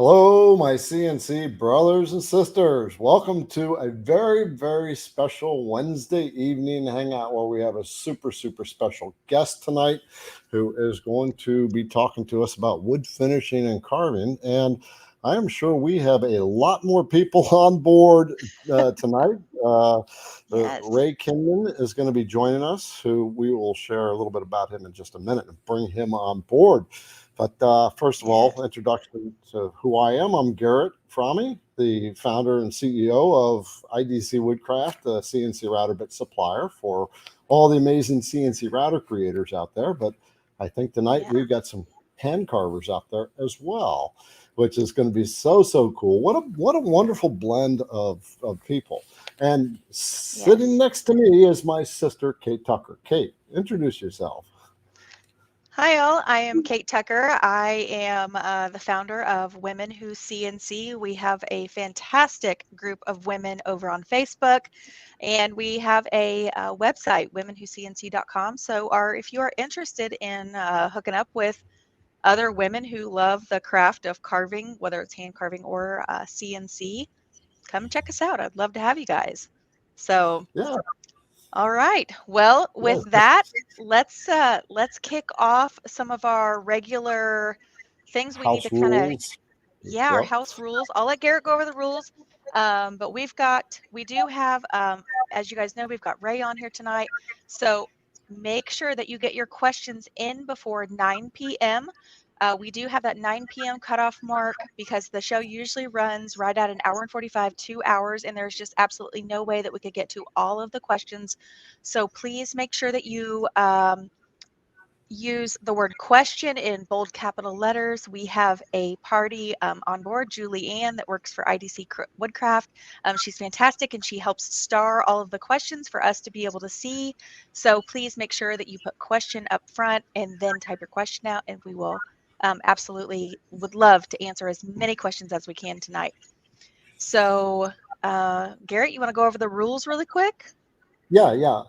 Hello, my CNC brothers and sisters. Welcome to a very, very special Wednesday evening hangout where we have a super, super special guest tonight who is going to be talking to us about wood finishing and carving. And I am sure we have a lot more people on board tonight. Yes. Ray Kinman is going to be joining us, who we will share a little bit about him in just a minute and bring him on board. But first of Yes. all, introduction to who I am. I'm Garrett Fromme, the founder and CEO of IDC Woodcraft, a CNC router bit supplier for all the amazing CNC router creators out there. But I think tonight Yeah. we've got some hand carvers out there as well, which is going to be so, so cool. What a wonderful blend of people. And sitting Yes. next to me is my sister, Kate Tucker. Kate, introduce yourself. Hi, all. I am Kate Tucker. I am the founder of Women Who CNC. We have a fantastic group of women over on Facebook, and we have a website, womenwhocnc.com. If you are interested in hooking up with other women who love the craft of carving, whether it's hand carving or CNC, come check us out. I'd love to have you guys. So, Yeah, All right. Well, with yeah. that, let's kick off some of our regular things we need to House kind of rules. yeah, our Yep. house rules. I'll let Garrett go over the rules. But we do have as you guys know, we've got Ray on here tonight. So make sure that you get your questions in before 9 p.m. We do have that 9 p.m. cutoff mark because the show usually runs right at an hour and 45, 2 hours, and there's just absolutely no way that we could get to all of the questions. So please make sure that you use the word question in bold capital letters. We have a party on board, Julie Ann, that works for IDC Woodcraft. She's fantastic and she helps star all of the questions for us to be able to see. So please make sure that you put question up front and then type your question out, and we will absolutely would love to answer as many questions as we can tonight. So, Garrett, you want to go over the rules really quick? Yeah, yeah.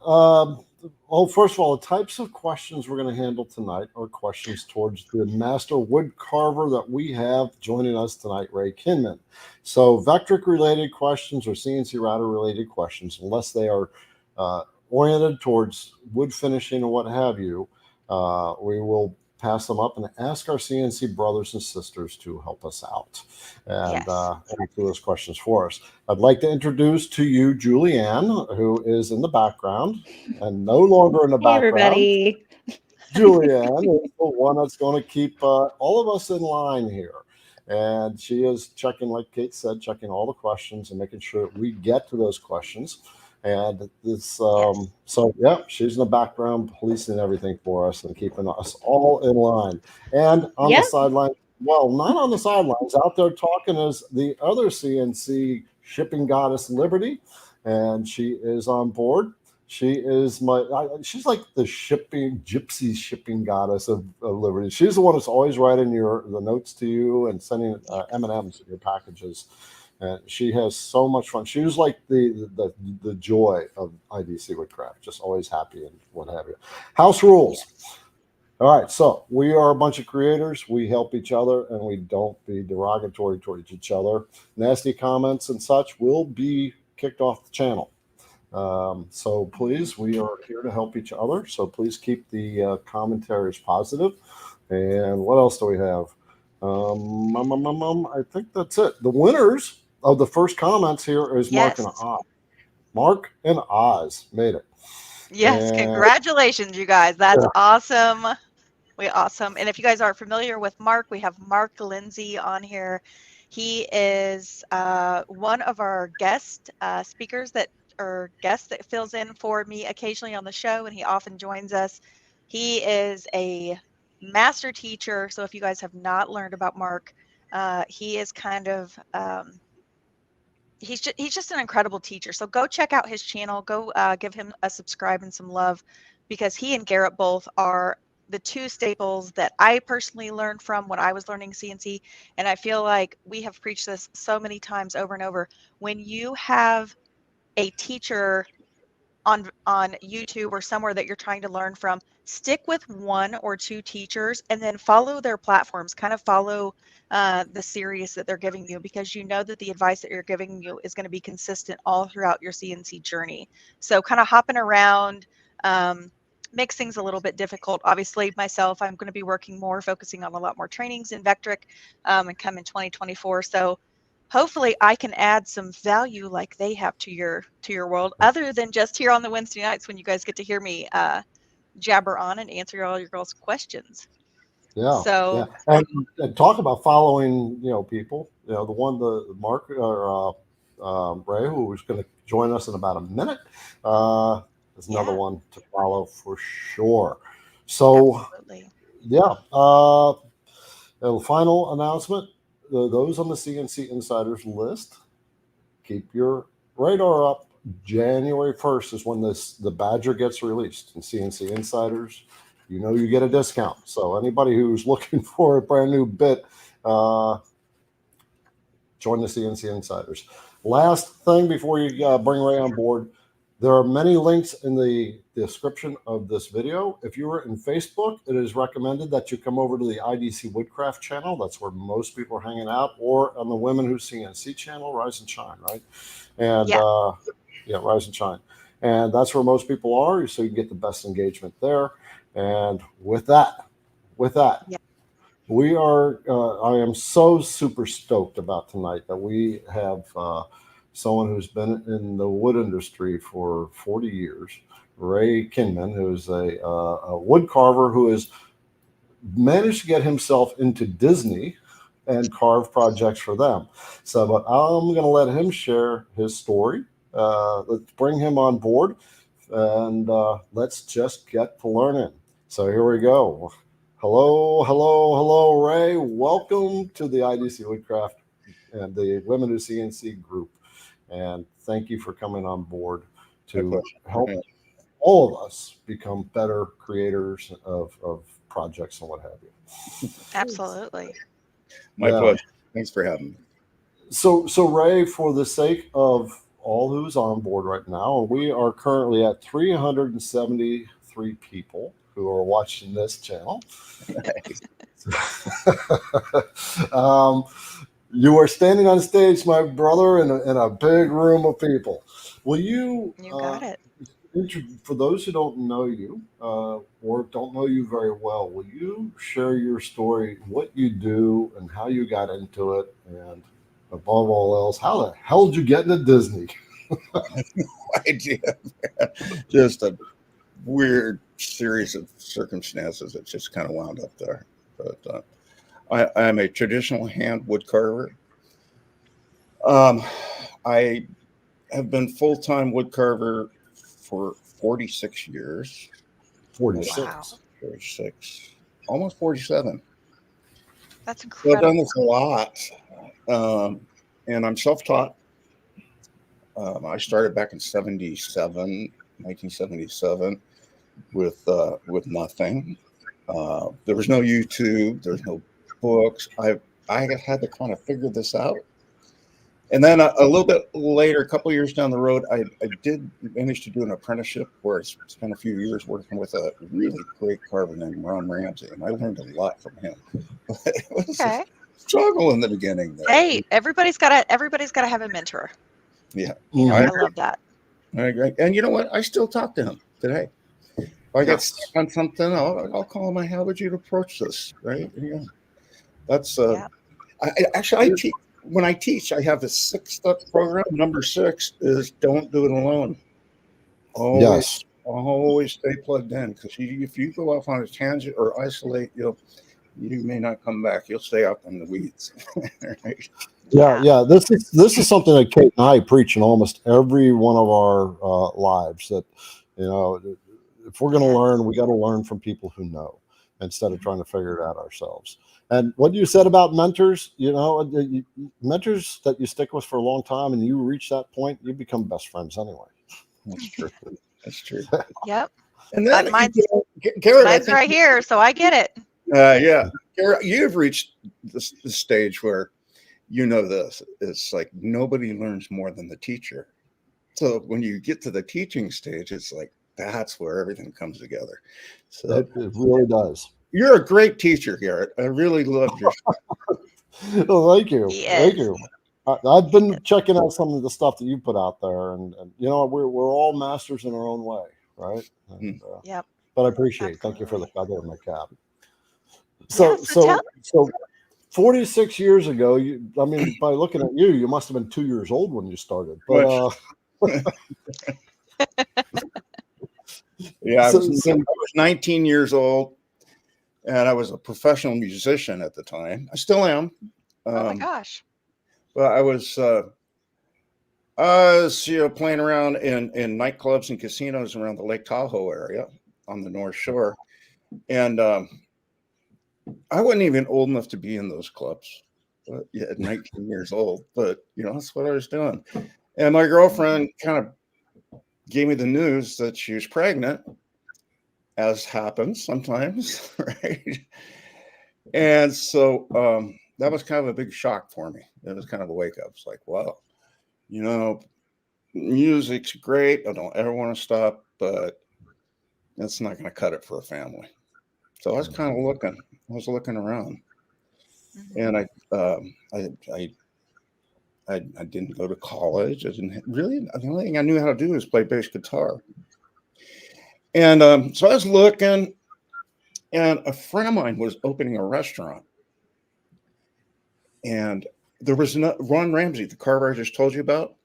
Well, first of all, the types of questions we're going to handle tonight are questions towards the master wood carver that we have joining us tonight, Ray Kinman. So, vectric related questions or CNC router related questions, unless they are uh, oriented towards wood finishing or what have you, we will pass them up and ask our CNC brothers and sisters to help us out and Yes. answer those questions for us. I'd like to introduce to you Julianne, who is in the background and no longer in the Hey, background. everybody. Julianne is the one that's going to keep all of us in line here. And she is checking, like Kate said, checking all the questions and making sure that we get to those questions. And this, Yes. so yeah, she's in the background policing everything for us and keeping us all in line. And on the Yep. sideline, well, not on the sidelines, out there talking is the other CNC shipping goddess Liberty, and she is on board. She is she's like the shipping gypsy shipping goddess of Liberty. She's the one that's always writing the notes to you and sending Yeah. M&Ms in your packages. And she has so much fun. She was like the joy of IDC Woodcraft, just always happy and what have you. House rules. Yes. All right, so we are a bunch of creators. We help each other, and we don't be derogatory towards each other. Nasty comments and such will be kicked off the channel. So hmm please, we are here to help each other. So please keep the commentaries positive. And what else do we have? I think that's it. The winners of the first comments here is Mark and Yes. Oz. Mark and Oz made it. Yes, And congratulations, you guys. That's awesome. We awesome. And if you guys aren't familiar with Mark, we have Mark Lindsay on here. He is one of our guest speakers that or guests that fills in for me occasionally on the show, and he often joins us. He is a master teacher. So if you guys have not learned about Mark, he is kind of he's just an incredible teacher. So go check out his channel. Go give him a subscribe and some love because he and Garrett both are the two staples that I personally learned from when I was learning CNC. And I feel like we have preached this so many times over and over. When you have a teacher on YouTube or somewhere that you're trying to learn from, stick with one or two teachers and then follow their platforms, kind of follow the series that they're giving you, because you know that the advice that you're giving you is going to be consistent all throughout your CNC journey. So kind of hopping around makes things a little bit difficult. Obviously, myself, I'm going to be working more, focusing on a lot more trainings in Vectric and come in 2024. So hopefully I can add some value like they have to your world, other than just here on the Wednesday nights when you guys get to hear me jabber on and answer all your girls' questions. Yeah, So yeah, and talk about following, people. The Mark or Ray, who is going to join us in about a minute, is another one to follow for sure. So, absolutely. yeah, the final announcement: those on the CNC Insiders list, keep your radar up. January 1st is when the badger gets released, and CNC Insiders, you get a discount. So anybody who's looking for a brand new bit, join the CNC Insiders. Last thing before you bring Ray on board, there are many links in the description of this video. If you are in Facebook, it is recommended that you come over to the IDC Woodcraft channel. That's where most people are hanging out, or on the Women Who CNC channel, Rise and Shine, right? And Rise and Shine. And that's where most people are, so you can get the best engagement there. And with that, we are, I am so super stoked about tonight that we have someone who's been in the wood industry for 40 years, Ray Kinman, who's a wood carver who has managed to get himself into Disney and carve projects for them. So, but I'm going to let him share his story. Let's bring him on board, and let's just get to learning. So here we go. Hello, Ray. Welcome to the IDC Woodcraft and the Women Who CNC group. And thank you for coming on board to help all of us become better creators of projects and what have you. Absolutely. My pleasure. Thanks for having me. So Ray, for the sake of all who's on board right now, we are currently at 373 people who are watching this channel. You are standing on stage, my brother, in a big room of people. Will you? You got it. For those who don't know you or don't know you very well, will you share your story, what you do, and how you got into it, and above all else, how the hell did you get into Disney? No idea. Just a weird series of circumstances that just kind of wound up there. But I'm a traditional hand wood carver. I have been full-time wood carver for 46 years. 46. Wow. 46. Almost 47. That's incredible. So I've done this a lot. And I'm self-taught. I started back in 1977 with nothing. There was no YouTube. There's no books. I had to kind of figure this out. And then a little bit later, a couple of years down the road, I did manage to do an apprenticeship where I spent a few years working with a really great carver named Ron Ramsey, and I learned a lot from him. It was a struggle in the beginning. There. Hey, everybody's got to have a mentor. Yeah, I love that. I agree. And you know what? I still talk to him today. If I get stuck on something, I'll call him. How would you approach this? Right? Yeah. That's I teach. When I teach, I have a 6-step program. Number 6 is don't do it alone. Always stay plugged in, because if you go off on a tangent or isolate, you may not come back. You'll stay up in the weeds. Right? Yeah. This is something that Kate and I preach in almost every one of our lives. That if we're going to learn, we got to learn from people who know, instead of trying to figure it out ourselves. And what you said about mentors, mentors that you stick with for a long time, and you reach that point, you become best friends anyway. That's true. That's true. Yep. And then mine's Garrett, right here, so I get it. Yeah, Garrett, you've reached the stage where this. It's like nobody learns more than the teacher. So when you get to the teaching stage, it's like that's where everything comes together. So It really does. you're a great teacher, Garrett. I really loved your. Well, thank you. Thank Yes. you. I've been checking out some of the stuff that you put out there, and we're all masters in our own way, right? And, Yep. but I appreciate it. Thank you for the feather in my cap. So, Yeah, so 46 years ago, by looking at you, you must have been 2 years old when you started. But yeah, I was 19 years old, and I was a professional musician at the time. I still am. Oh my gosh. Well, I was playing around in nightclubs and casinos around the Lake Tahoe area on the North Shore, and I wasn't even old enough to be in those clubs. But, yeah, at 19 years old, but that's what I was doing. And my girlfriend kind of gave me the news that she was pregnant, as happens sometimes, right? And so that was kind of a big shock for me. It was kind of a wake up. It's like, wow, music's great. I don't ever want to stop, but that's not going to cut it for a family. So I was kind of looking. I was looking around, and I didn't go to college. I didn't really. The only thing I knew how to do was play bass guitar. And so I was looking, and a friend of mine was opening a restaurant, and there was Ron Ramsey, the carver I just told you about,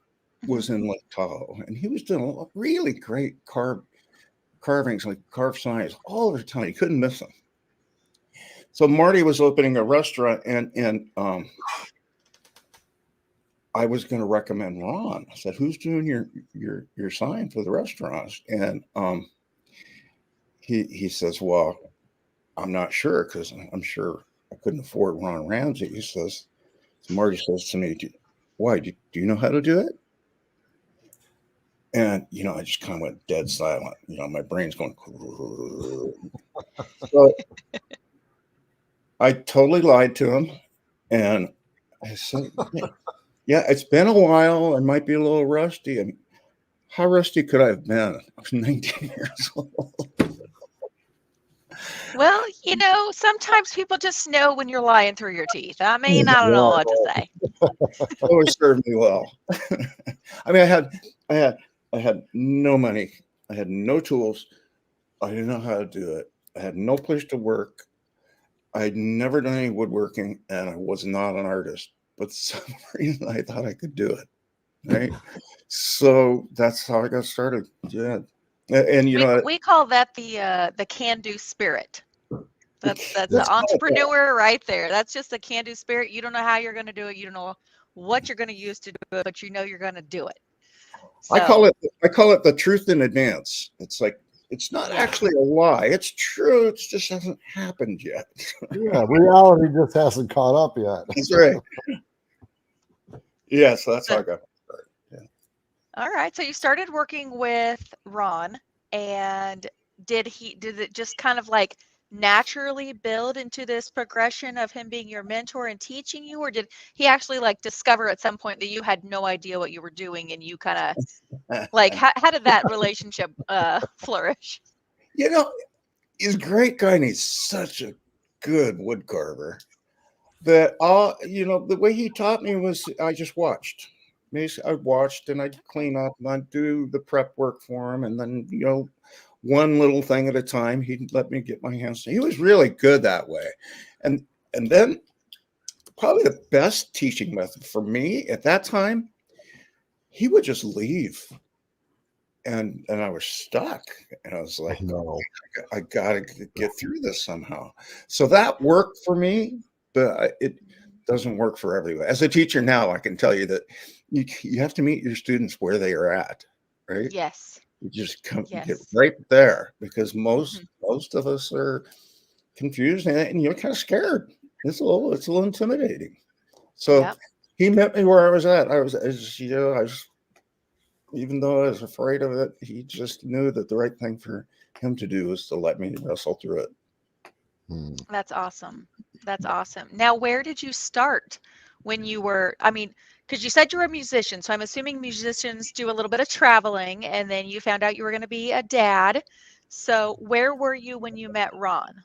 was in Lake Tahoe, and he was doing really great carvings, like carved signs all over town. You couldn't miss them. So Marty was opening a restaurant, and I was going to recommend Ron. I said, "Who's doing your sign for the restaurants?" And he says, "Well, I'm not sure, because I'm sure I couldn't afford Ron Ramsey." He says, so Marty says to me, "Why? Do you know how to do it?" And I just kind of went dead silent. My brain's going. So I totally lied to him, and I said, "Yeah, it's been a while. I might be a little rusty." And how rusty could I have been? I was 19 years old. Well, sometimes people just know when you're lying through your teeth. I mean, I don't know what to say. Always served me well. I mean, I had no money. I had no tools. I didn't know how to do it. I had no place to work. I'd never done any woodworking, and I was not an artist. But for some reason, I thought I could do it. Right. So that's how I got started. Yeah. And we call that the can-do spirit. That's the entrepreneur right there. That's just the can-do spirit. You don't know how you're going to do it. You don't know what you're going to use to do it, but you're going to do it. So, I call it the truth in advance. It's like, it's not actually a lie. It's true. It just hasn't happened yet. Yeah, reality just hasn't caught up yet. That's right. Yeah, so that's how I got started. Yeah. All right. So you started working with Ron, and did it just kind of like naturally build into this progression of him being your mentor and teaching you, or did he actually like discover at some point that you had no idea what you were doing, and you kind of like how did that relationship flourish? He's a great guy, and he's such a good wood carver that the way he taught me was I just watched. I watched, and I'd clean up and I'd do the prep work for him, and then one little thing at a time, he'd let me get my hands. He was really good that way. And then probably the best teaching method for me at that time, he would just leave. And I was stuck. And I was like, no, I gotta get through this somehow. So that worked for me, but it doesn't work for everyone. As a teacher now, I can tell you that you have to meet your students where they are at, right? Yes. You just get right there, because most of us are confused, and you're kind of scared. It's a little intimidating. So he met me where I was at. I was even though I was afraid of it, he just knew that the right thing for him to do was to let me wrestle through it. That's awesome. That's awesome. Now, where did you start when you were? I mean, because you said you were a musician, so I'm assuming musicians do a little bit of traveling, and then you found out you were going to be a dad. So where were you when you met Ron?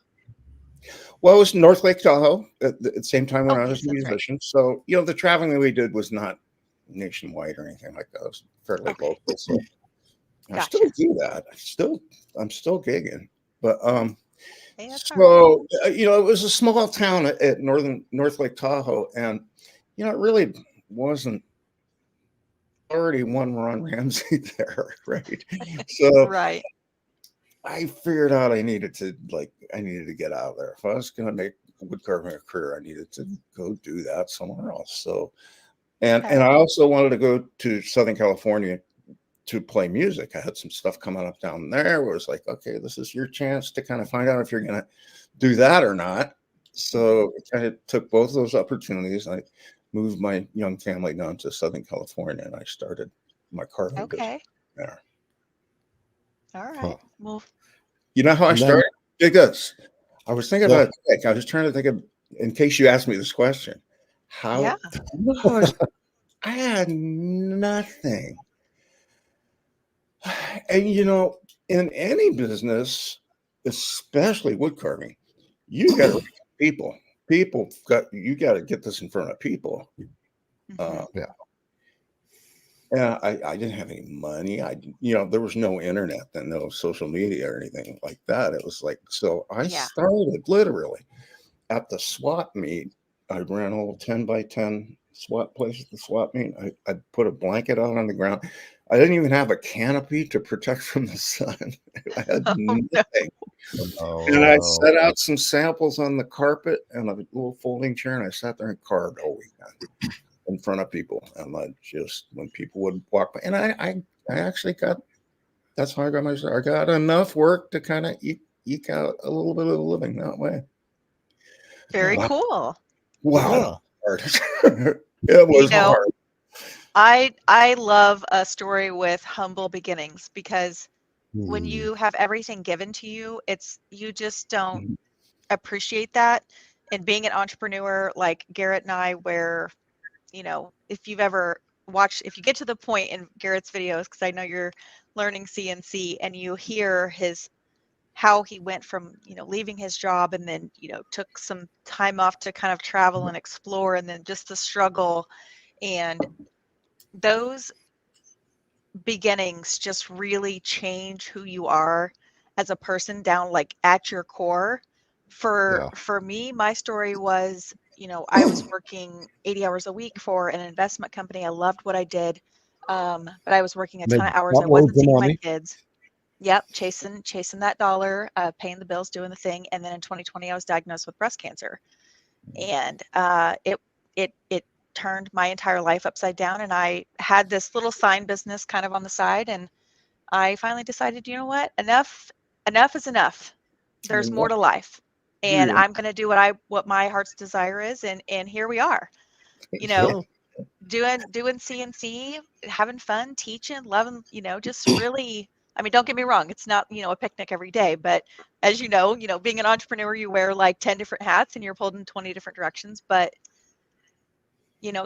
Well, it was North Lake Tahoe at the same time when Oh, I was yes, a that's right. musician. So, the traveling that we did was not nationwide or anything like that. It was fairly Okay. local. So I Gotcha. still do that. I'm still gigging. But Hey, that's all right. so it was a small town at North Lake Tahoe, and it really wasn't already one Ron Ramsey there, right? So Right. I figured out I needed to get out of there. If I was going to make wood carving a career, I needed to go do that somewhere else. So, and Okay. I also wanted to go to Southern California to play music. I had some stuff coming up down there where it was like, okay, this is your chance to kind of find out if you're going to do that or not. So I kind of took both of those opportunities. I moved my young family down to Southern California, and I started my carving business Okay. there. All right. Huh. Well, You know how I And then- started? Because I was thinking Yeah. about it. I was trying to think of, in case you asked me this question, how yeah. I had nothing. And in any business, especially wood carving, you got to reach people. You got to get this in front of people. Mhm. And I didn't have any money. There was no internet then, no social media or anything like that. It was like, so I Yeah. started literally at the swap meet. I ran a little 10 by 10 swap place at the swap meet. I put a blanket out on the ground. I didn't even have a canopy to protect from the sun. I had nothing. And I set out some samples on the carpet and a little folding chair, and I sat there and carved all weekend in front of people. And when people would walk by, and I actually that's how I got my start. I got enough work to kind of eke out a little bit of a living that way. Very Wow. cool. Wow. Hard. It was hard. I love a story with humble beginnings, because when Hmm. you have everything given to you, you just don't appreciate that. And being an entrepreneur like Garrett and I, where, if you've ever if you get to the point in Garrett's videos, because I know you're learning CNC, and you hear how he went from, leaving his job, and then, took some time off to kind of travel and explore, and then just the struggle, and those beginnings just really change who you are as a person down, like, at your core. For me, my story was, I was working 80 hours a week for an investment company. I loved what I did, but I was working a ton of hours. I wasn't seeing my kids. Yep, chasing that dollar, paying the bills, doing the thing. And then in 2020, I was diagnosed with breast cancer, and it turned my entire life upside down. And I had this little sign business kind of on the side, and I finally decided, you know what, enough is enough. There's more to life, and Yeah. I'm going to do what my heart's desire is, and here we are, doing CNC, having fun, teaching, loving, just really. I mean, don't get me wrong, it's not, a picnic every day, but as you know, being an entrepreneur, you wear like 10 different hats and you're pulled in 20 different directions. But,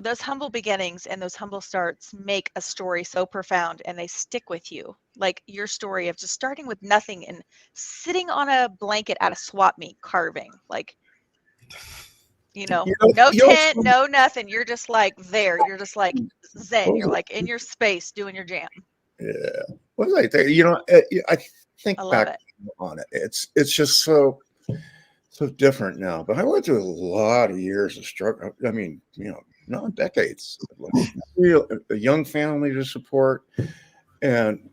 those humble beginnings and those humble starts make a story so profound, and they stick with you. Like your story of just starting with nothing and sitting on a blanket at a swap meet carving, like, no tent, no nothing. You're just like there. You're just like zen. You're like in your space doing your jam. Yeah. What was I think? I think back on it. It's just so different now. But I went through a lot of years of struggle. I mean, decades. A young family to support, and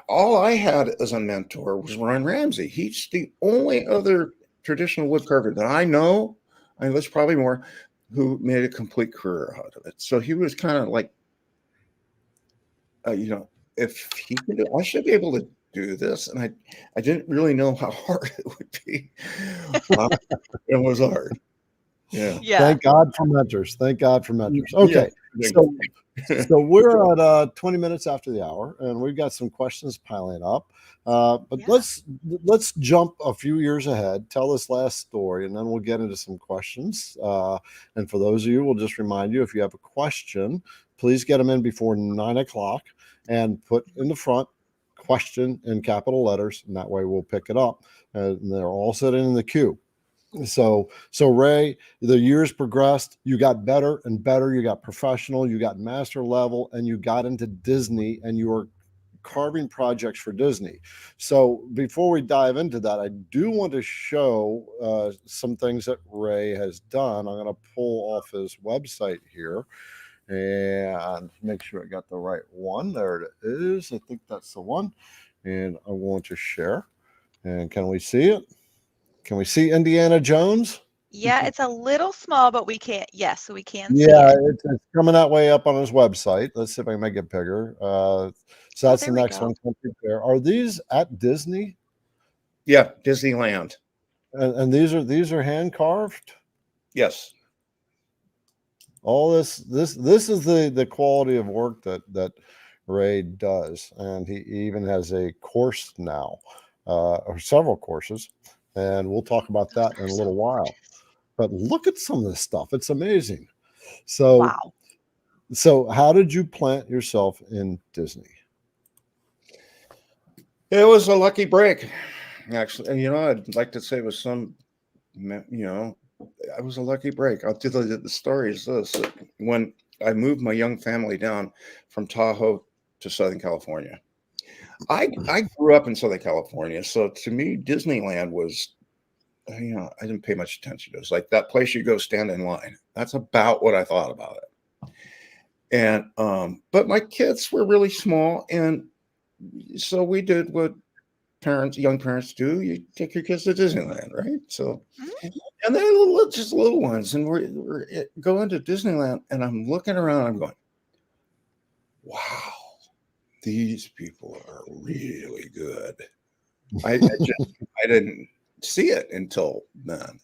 all I had as a mentor was Ron Ramsey. He's the only other traditional wood carver that I know, and there's probably more, who made a complete career out of it. So he was kind of like, if he can do, I should be able to do this. And I didn't really know how hard it would be. It was hard. Yeah. Thank God for mentors. Okay. Yeah. So we're at 20 minutes after the hour, and we've got some questions piling up. But Yeah. let's jump a few years ahead. Tell this last story, and then we'll get into some questions. And for those of you, we'll just remind you, if you have a question, please get them in before 9 o'clock and put in the front question in capital letters, and that way we'll pick it up. And they're all sitting in the queue. So Ray, the years progressed, you got better and better, you got professional, you got master level, and you got into Disney, and you were carving projects for Disney. So before we dive into that, I do want to show some things that Ray has done. I'm going to pull off his website here and make sure I got the right one. There it is. I think that's the one. And I want to share. And can we see it? Can we see Indiana Jones? Yeah, it's a little small, but we can. Yes, so we can see Yeah, it. it's coming that way up on his website. Let's see if I can make it bigger. So that's the there we next go. one. There are these at Disney, Yeah, Disneyland. and these are hand carved. Yes. All this is the quality of work that Ray does, and he even has a course now, or several courses, and we'll talk about that in a little while. But look at some of this stuff; it's amazing. So, Wow. so how did you plant yourself in Disney? It was a lucky break, actually. And, I'd like to say it was some, it was a lucky break. I'll tell you the story is this. When I moved my young family down from Tahoe to Southern California, I grew up in Southern California. So to me, Disneyland was, I didn't pay much attention to it. It was like that place you go stand in line. That's about what I thought about it. And, but my kids were really small. And so we did what young parents do. You take your kids to Disneyland, right? So, and they're just little ones. And we're going to Disneyland, and I'm looking around, I'm going, wow, these people are really good. I didn't see it until then.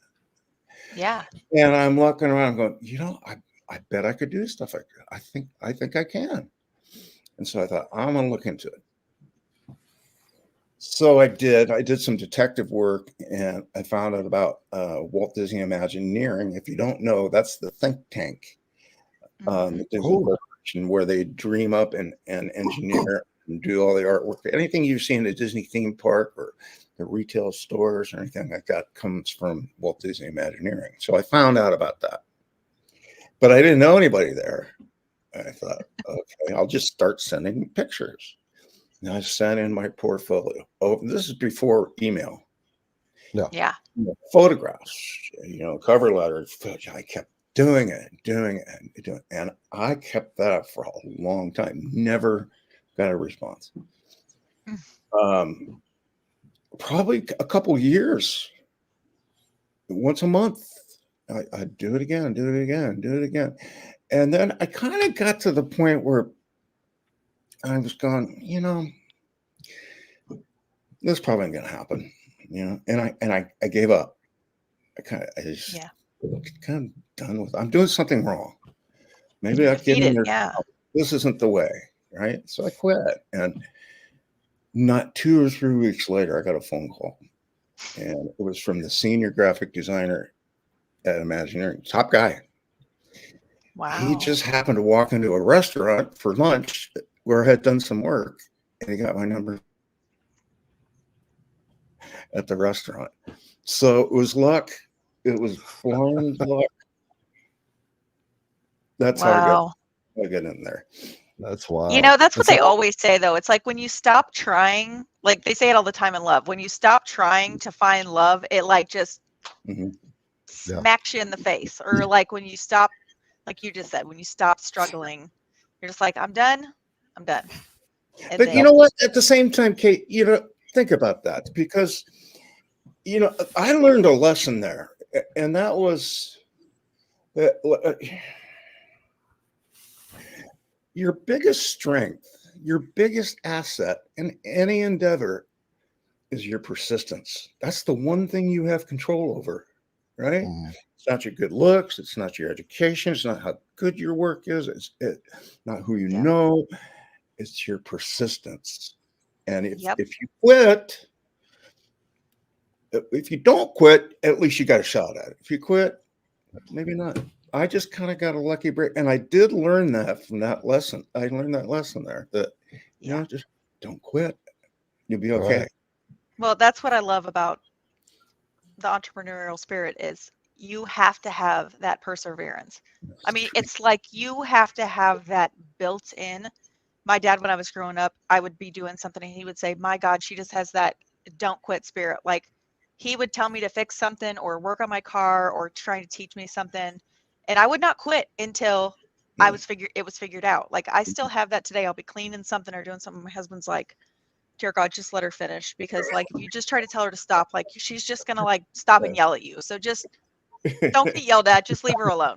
Yeah. And I'm looking around going, I bet I could do stuff like that. I think I can. And so I thought, I'm going to look into it. So I did some detective work, and I found out about Walt Disney Imagineering. If you don't know, that's the think tank, the Disney Corporation, where they dream up and engineer and do all the artwork. Anything you see in the Disney theme park or the retail stores or anything like that comes from Walt Disney Imagineering. So I found out about that, but I didn't know anybody there. I thought, okay, I'll just start sending pictures. And I sent in my portfolio. Oh, this is before email. Yeah. Photographs, cover letters. I kept doing it. And I kept that up for a long time. Never got a response. Probably a couple years. Once a month, I'd do it again. And then I kind of got to the point where I was going, this is probably going to happen, and I gave up. I just kind of done with it. I'm doing something wrong. Maybe I get in there. Yeah. This isn't the way, right? So I quit. And not 2 or 3 weeks later, I got a phone call, and it was from the senior graphic designer at Imagineering, top guy. Wow. He just happened to walk into a restaurant for lunch where I had done some work, and he got my number at the restaurant. So it was luck. It was blind luck. That's how I got in there. That's wild. That's what they always say, though. It's like when you stop trying, like they say it all the time in love, when you stop trying to find love, it like just smacks you in the face. Or like when you stop, like you just said, when you stop struggling, you're just like, I'm done. And but you know what? At the same time, Kate, think about that, because, I learned a lesson there, and that was that your biggest strength, your biggest asset in any endeavor is your persistence. That's the one thing you have control over, right? It's not your good looks. It's not your education. It's not how good your work is. It's not who you know. It's your persistence. And Yep. if you quit, if you don't quit, at least you got a shot at it. If you quit, maybe not. I just kind of got a lucky break. And I did learn that from that lesson. I learned that lesson there that, Yeah. just don't quit. You'll be okay. Right. Well, that's what I love about the entrepreneurial spirit is you have to have that perseverance. I mean, it's like you have to have that built in. My dad, when I was growing up, I would be doing something and he would say, my God, she just has that don't quit spirit. Like he would tell me to fix something or work on my car or trying to teach me something. And I would not quit until it was figured out. Like I still have that today. I'll be cleaning something or doing something. My husband's like, dear God, just let her finish. Because like if you just try to tell her to stop, like she's just gonna like stop and yell at you. So just don't get yelled at, just leave her alone.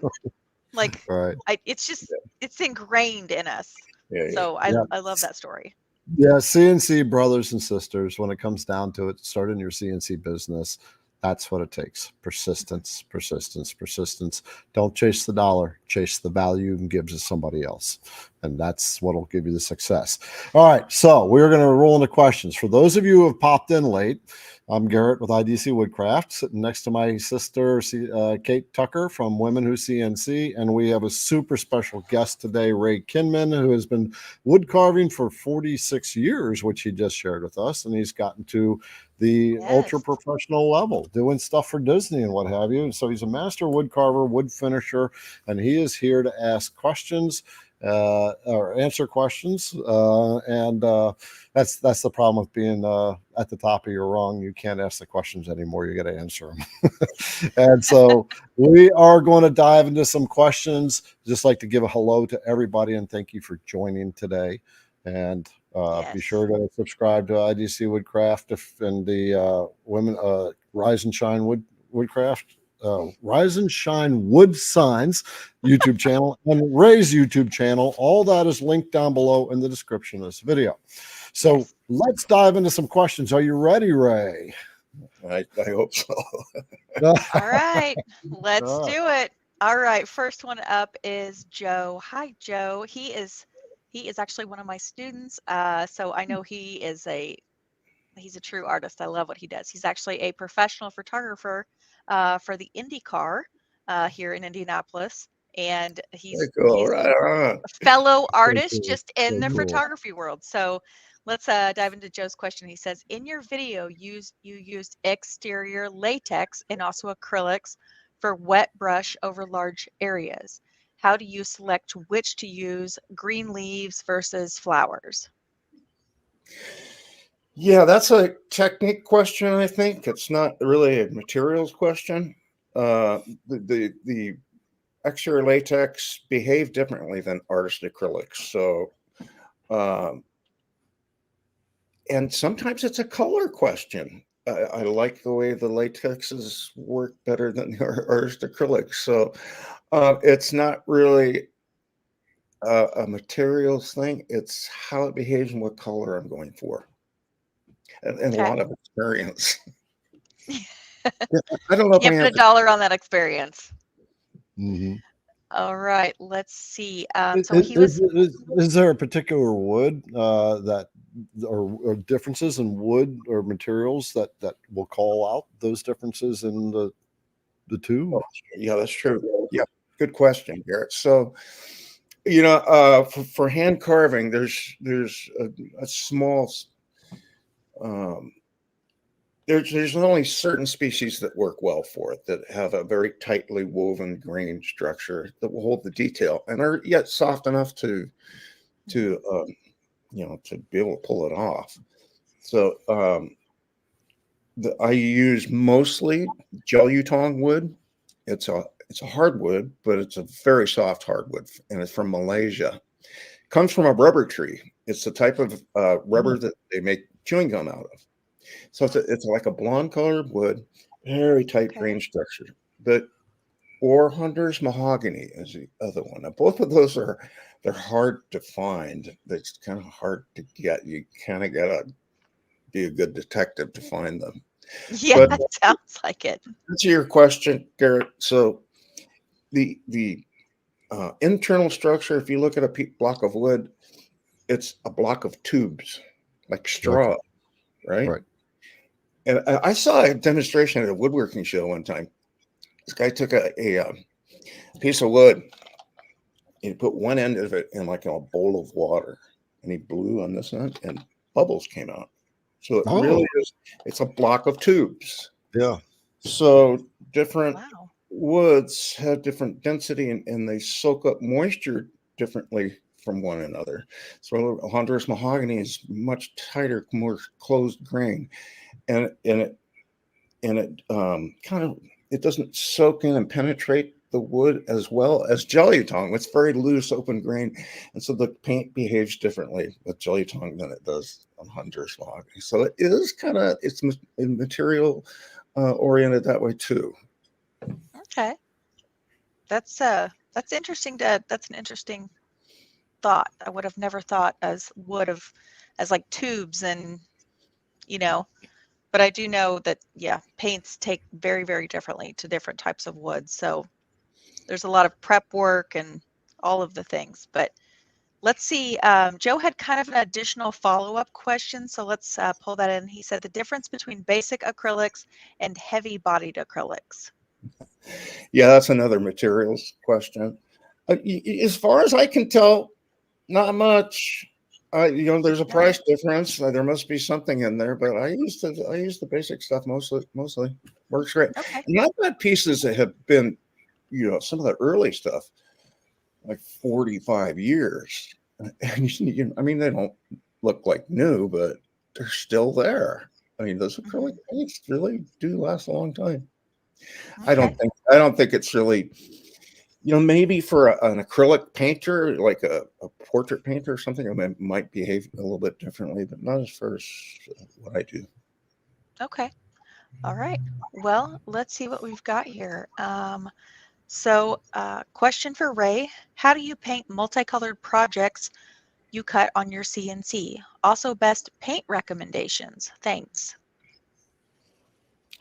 Like Right. it's ingrained in us. Yeah. So Yeah. I love that story. Yeah, CNC brothers and sisters, when it comes down to it, starting your CNC business, that's what it takes. Persistence, persistence, persistence. Don't chase the dollar, chase the value you can give to somebody else. And that's what will give you the success. All right, so we're going to roll into questions. For those of you who have popped in late, I'm Garrett with IDC Woodcraft, sitting next to my sister, Kate Tucker from Women Who CNC. And we have a super special guest today, Ray Kinman, who has been wood carving for 46 years, which he just shared with us. And he's gotten to the ultra professional level, doing stuff for Disney and what have you. And so he's a master wood carver, wood finisher, and he is here to ask questions or answer questions. That's the problem with being at the top of your rung. You can't ask the questions anymore. You got to answer them. And so we are going to dive into some questions. Just like to give a hello to everybody and thank you for joining today. And be sure to subscribe to IDC Woodcraft and the Women Rise and Shine Woodcraft. Rise and Shine Wood Signs YouTube channel and Ray's YouTube channel. All that is linked down below in the description of this video. So let's dive into some questions. Are you ready, Ray? I hope so. All right, let's do it. All right, first one up is Joe. Hi, Joe. He is actually one of my students. So I know he's a true artist. I love what he does. He's actually a professional photographer for the IndyCar here in Indianapolis. And he's a fellow artist just in the photography world. So let's dive into Joe's question. He says, in your video, you used exterior latex and also acrylics for wet brush over large areas. How do you select which to use, green leaves versus flowers? Yeah, that's a technique question, I think. It's not really a materials question. The exterior latex behave differently than artist acrylics. So, and sometimes it's a color question. I like the way the latexes work better than the artist acrylics. So it's not really a materials thing. It's how it behaves and what color I'm going for. And a lot of experience. I don't know if you put a dollar on that experience. Mm-hmm. All right, let's see. Is there a particular wood that or differences in wood or materials that will call out those differences in the two? Oh, yeah, that's true. Yeah, good question, Garrett. So, for hand carving, there's a small there's only certain species that work well for it, that have a very tightly woven grain structure that will hold the detail and are yet soft enough to be able to pull it off. So I use mostly gel Yutong wood. It's a hardwood, but it's a very soft hardwood, and it's from Malaysia. It comes from a rubber tree. It's the type of rubber that they make chewing gum out of. So it's like a blonde colored wood, very tight grain structure. But Ore Hunter's mahogany is the other one. Now, both of those they're hard to find. It's kind of hard to get. You kind of gotta be a good detective to find them. Yeah, but, sounds like it. To answer your question, Garrett. So the internal structure, if you look at a block of wood, it's a block of tubes. like straw, right? Right. And I saw a demonstration at a woodworking show one time. This guy took a piece of wood, he put one end of it in like a bowl of water, and he blew on this end, and bubbles came out. So it really is, it's a block of tubes. Yeah. So different Wow. woods have different density, and they soak up moisture differently from one another. So Honduras mahogany is much tighter, more closed grain, and it kind of, it doesn't soak in and penetrate the wood as well as jelly tongue. It's very loose, open grain, and so the paint behaves differently with jelly tongue than it does on Honduras mahogany. So it is kind of, it's material oriented that way too. Okay. That's interesting. That's an interesting thought. I would have never thought as like tubes and, you know, but I do know that, yeah, paints take very, very differently to different types of wood. So there's a lot of prep work and all of the things. But let's see. Joe had kind of an additional follow-up question. So let's pull that in. He said the difference between basic acrylics and heavy-bodied acrylics. Yeah, that's another materials question. As far as I can tell, not much. You know, there's a price difference. There must be something in there, but I use the basic stuff mostly. Works great. Okay. And I've got pieces that have been, you know, some of the early stuff, like 45 years. And I mean, they don't look like new, but they're still there. I mean, those acrylic paints really do last a long time. Okay. I don't think it's really, you know, maybe for an acrylic painter, like a portrait painter or something, it might behave a little bit differently, but not as far as what I do. Okay. All right. Well, let's see what we've got here. So question for Ray. How do you paint multicolored projects you cut on your CNC? Also, best paint recommendations. Thanks.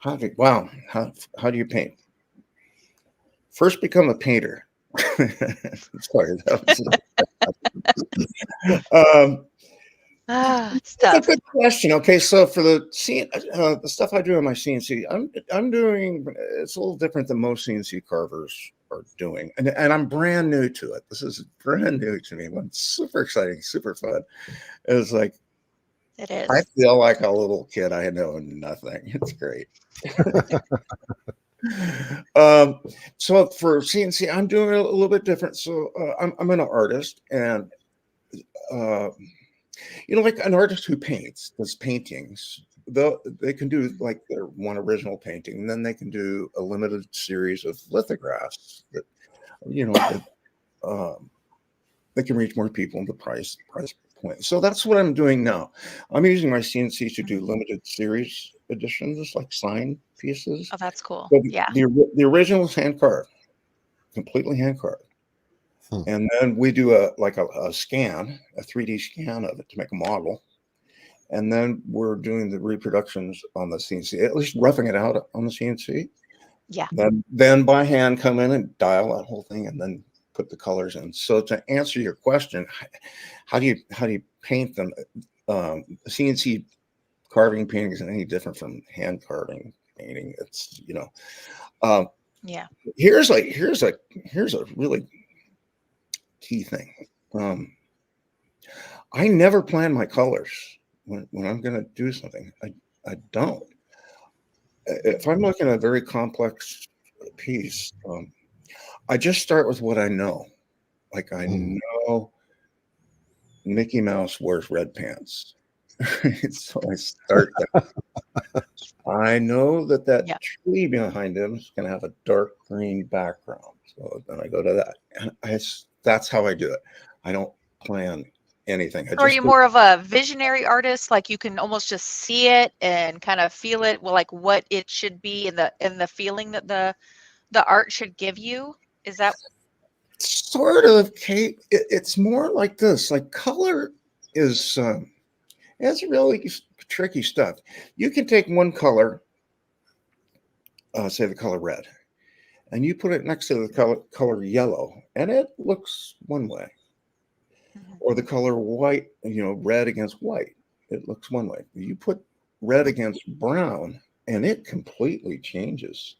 How do you paint? First, become a painter. Sorry, It's that's tough. a good question. Okay, so for the stuff I do on my CNC, I'm doing, it's a little different than most CNC carvers are doing, and I'm brand new to it. This is brand new to me. It's super exciting, super fun. It's like, It is. I feel like a little kid. I know nothing. It's great. So for CNC, I'm doing a little bit different. So I'm an artist, and you know, like an artist who does paintings. They can do like their one original painting, and then they can do a limited series of lithographs that, you know, they can reach more people in the price point. So that's what I'm doing now. I'm using my CNC to do limited series editions, like signed pieces. Oh, that's cool. So Yeah. The original is hand carved, completely hand carved. And then we do a scan, a 3D scan of it to make a model. And then we're doing the reproductions on the CNC, at least roughing it out on the CNC. Yeah. Then by hand come in and dial that whole thing and then put the colors in. So to answer your question, how do you paint them? CNC carving painting isn't any different from hand carving painting. It's, you know, Yeah. Here's a really key thing. I never plan my colors when I'm going to do something. I don't. If I'm looking at a very complex piece, I just start with what I know. Like I know Mickey Mouse wears red pants. So I start there. I know that tree behind him is going to have a dark green background. So then I go to that. And that's how I do it. I don't plan anything. Are you more of a visionary artist? Like you can almost just see it and kind of feel it, well, like what it should be in the feeling that the art should give you? Is that sort of, Kate? It's more like this. Like color is it's really tricky stuff. You can take one color, say the color red, and you put it next to the color yellow, and it looks one way. Or the color white, you know, red against white, it looks one way. You put red against brown, and it completely changes.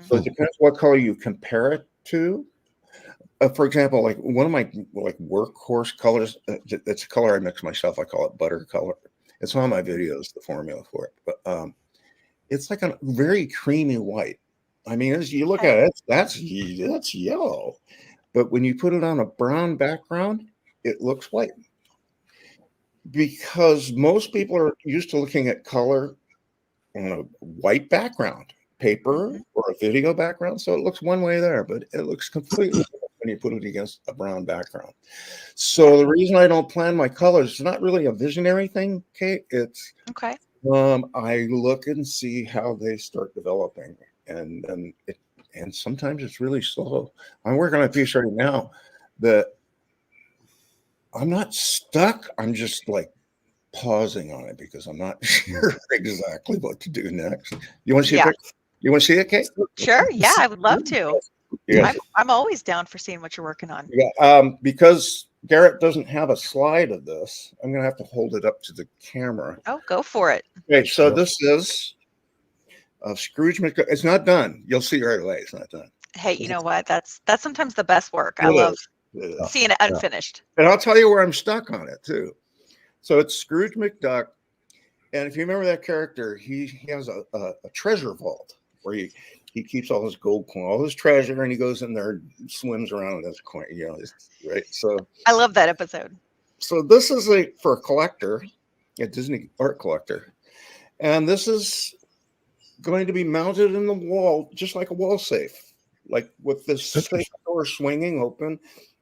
So it depends what color you compare it to. For example, like one of my workhorse colors, it's a color I mix myself. I call it butter color. It's on my videos, the formula for it. But it's like a very creamy white. I mean, as you look at it, that's yellow. But when you put it on a brown background, it looks white. Because most people are used to looking at color on a white background, paper or a video background. So it looks one way there, but it looks completely different when you put it against a brown background. So the reason I don't plan my colors, it's not really a visionary thing, Kate. It's I look and see how they start developing, and sometimes it's really slow. I'm working on a piece right now that I'm not stuck. I'm just like pausing on it because I'm not sure exactly what to do next. You want to see it? You want to see it, Kate? Sure. Yeah, I would love to. Yeah. I'm always down for seeing what you're working on. Yeah. Because Garrett doesn't have a slide of this, I'm going to have to hold it up to the camera. Oh, go for it. Okay. So this is Scrooge McDuck. It's not done. You'll see right away. It's not done. Hey, you know what? That's sometimes the best work. I love seeing it unfinished. And I'll tell you where I'm stuck on it too. So it's Scrooge McDuck. And if you remember that character, he has a treasure vault where he keeps all his gold coin, all his treasure, and he goes in there and swims around with his coin, right? So I love that episode. So this is for a collector, a Disney art collector. And this is going to be mounted in the wall, just like a wall safe, like with this safe door swinging open.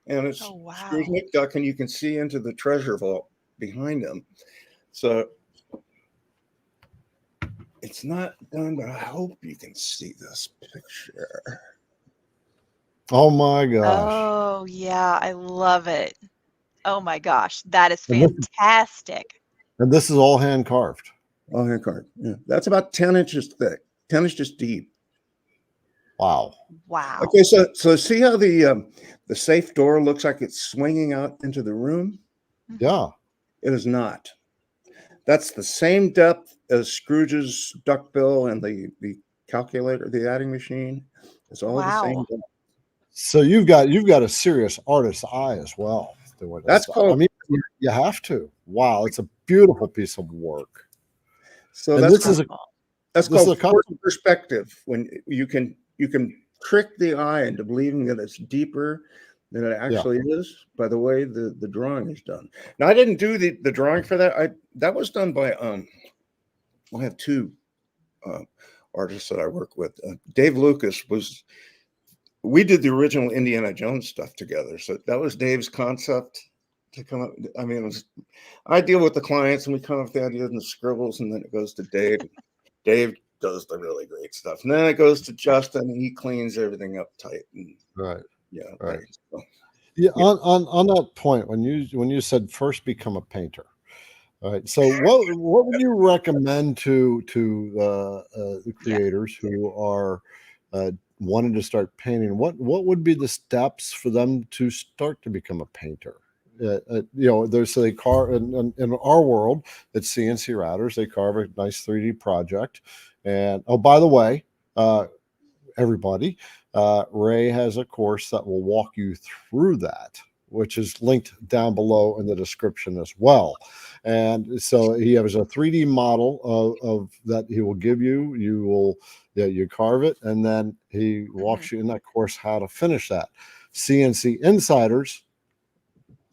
And it's Scrooge McDuck, and you can see into the treasure vault behind him. So it's not done, but I hope you can see this picture. Oh my gosh. Oh yeah, I love it. Oh my gosh, that is fantastic. And this is all hand carved. All hand carved. Yeah. That's about 10 inches thick, 10 inches deep. Wow. Wow. Okay, so see how the safe door looks like it's swinging out into the room? Yeah. It is not. That's the same depth as Scrooge's duckbill and the calculator, the adding machine. It's all the same depth. So you've got a serious artist's eye as well. That's called. I mean, you have to. Wow, it's a beautiful piece of work. So that's called perspective. When you can trick the eye into believing that it's deeper than it actually is by the way the drawing is done. Now, I didn't do the drawing for that. That was done by I have two artists that I work with. Dave Lucas we did the original Indiana Jones stuff together. So that was Dave's concept to come up. I mean, I deal with the clients and we come up with the ideas and the scribbles, and then it goes to Dave. Dave does the really great stuff. And then it goes to Justin, and he cleans everything up tight. And, right. Yeah. Right. So, on that point, when you said first become a painter. All right. So what would you recommend to the creators who are wanting to start painting? What would be the steps for them to start to become a painter? They carve in our world, it's CNC routers. They carve a nice 3D project. And by the way, everybody, Ray has a course that will walk you through that, which is linked down below in the description as well. And so he has a 3D model of that he will give you. You carve it, and then he walks you in that course how to finish that. CNC Insiders,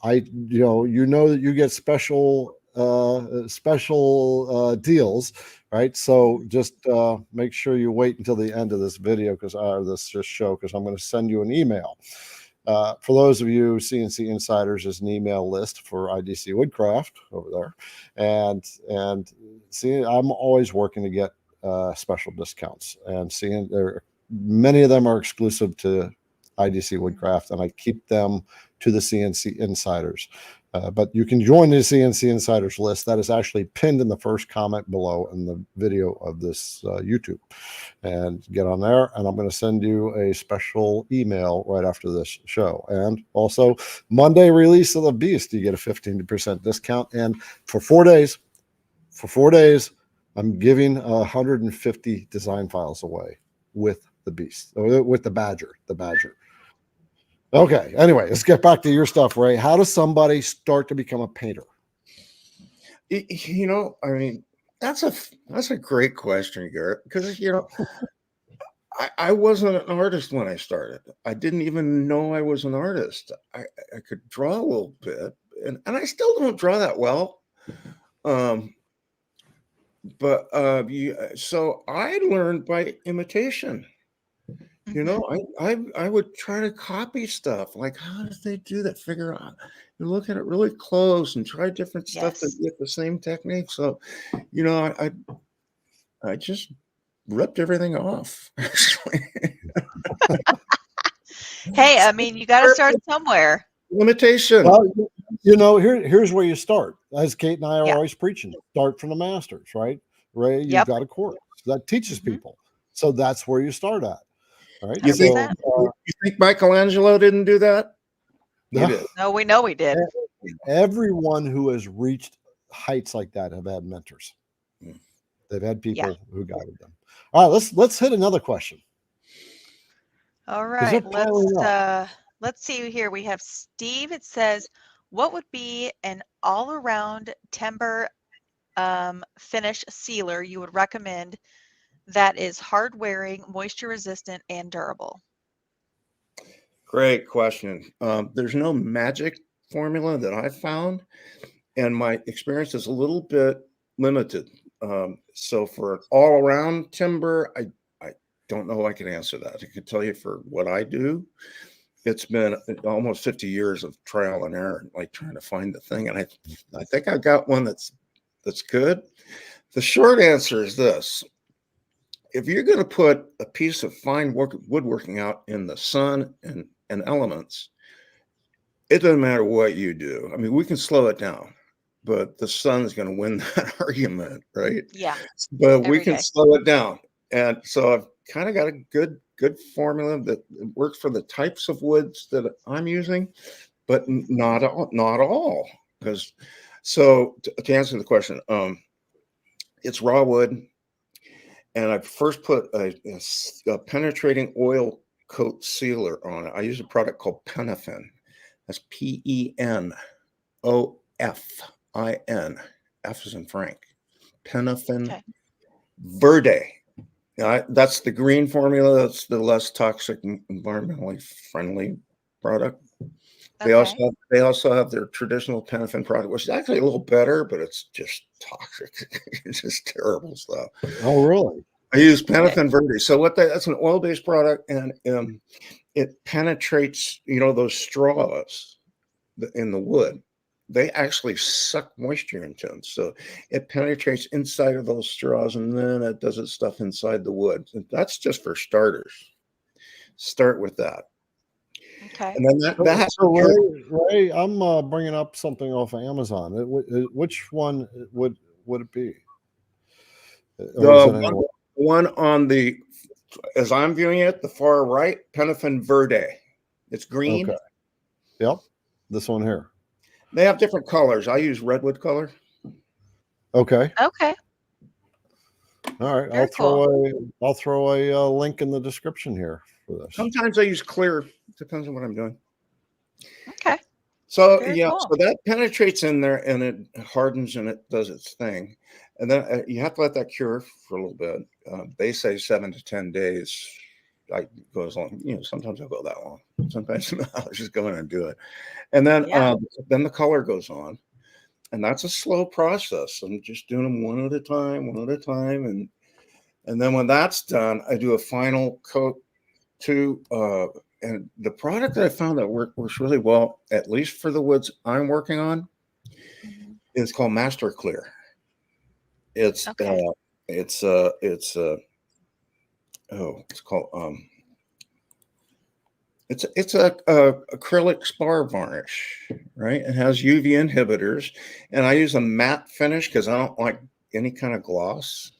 that you get special deals, right? So just make sure you wait until the end of this video because I'm going to send you an email. For those of you, CNC Insiders is an email list for IDC Woodcraft over there, and see, I'm always working to get special discounts, and many of them are exclusive to IDC Woodcraft, and I keep them to the CNC Insiders. But you can join the CNC Insiders list. That is actually pinned in the first comment below in the video of this YouTube. And get on there, and I'm going to send you a special email right after this show. And also, Monday release of the Beast, you get a 15% discount. And for 4 days, for 4 days, I'm giving 150 design files away with the beast, with the badger. Okay. Anyway, let's get back to your stuff, Ray. How does somebody start to become a painter? You know, I mean, that's a great question, Garrett, because, you know, I wasn't an artist when I started. I didn't even know I was an artist. I could draw a little bit, and I still don't draw that well. So I learned by imitation. You know, I would try to copy stuff. Like, how did they do that? Figure out. You look at it really close and try different stuff to Yes. get the same technique. So, you know, I just ripped everything off. Actually, Hey, I mean, you got to start somewhere. limitation. Well, you know, here's where you start. As Kate and I are Yeah. always preaching, start from the masters, right? Ray, you've Yep. got a course that teaches people. So that's where you start at. All right. You think, 100%. you think Michelangelo didn't do that? He No. did. No, we know we did. Everyone who has reached heights like that have had mentors. Mm. They've had people who guided them. All right, let's hit another question. All 'Cause they're right, piling let's see here. We have Steve. It says, what would be an all-around timber finish sealer you would recommend that is hard-wearing, moisture-resistant, and durable? Great question. There's no magic formula that I found, and my experience is a little bit limited. So for all around timber, I don't know I can answer that. I could tell you for what I do, it's been almost 50 years of trial and error, like trying to find the thing. And I think I got one that's good. The short answer is this. If you're going to put a piece of fine woodworking out in the sun and elements, it doesn't matter what you do. I mean, we can slow it down, but the sun's going to win that argument, right? Yeah. But we Every can day. slow it down. And so I've kind of got a good formula that works for the types of woods that I'm using, but not all. Because so to answer the question, it's raw wood. And I first put a penetrating oil coat sealer on it. I use a product called Penofin. That's PENOFIN. F is in Frank. Penofin Verde. That's the green formula. That's the less toxic, environmentally friendly product. They also have their traditional Penofin product, which is actually a little better, but it's just toxic. It's just terrible stuff. Oh, really? I use Penofin Verde. So that's an oil-based product, and it penetrates, you know, those straws in the wood. They actually suck moisture into them. So it penetrates inside of those straws, and then it does its stuff inside the wood. And that's just for starters. Start with that. Okay. And then that has so Ray, I'm bringing up something off of Amazon. Which one would it be? the one on the, as I'm viewing it, the far right, Penofin Verde. It's green. Okay. Yep. This one here. They have different colors. I use redwood color. Okay. Okay. All right. Very I'll throw a link in the description here for this. Sometimes I use clear. Depends on what I'm doing. Okay. So Very yeah, cool. so that penetrates in there and it hardens and it does its thing, and then you have to let that cure for a little bit. They say 7 to 10 days. I go as long. You know, sometimes I'll go that long. Sometimes I'll just go in and do it, and then the color goes on, and that's a slow process. I'm just doing them one at a time, and then when that's done, I do a final coat too. And the product that I found that works really well, at least for the woods I'm working on, is called Master Clear. It's called it's a acrylic spar varnish, right? It has UV inhibitors, and I use a matte finish because I don't like any kind of gloss.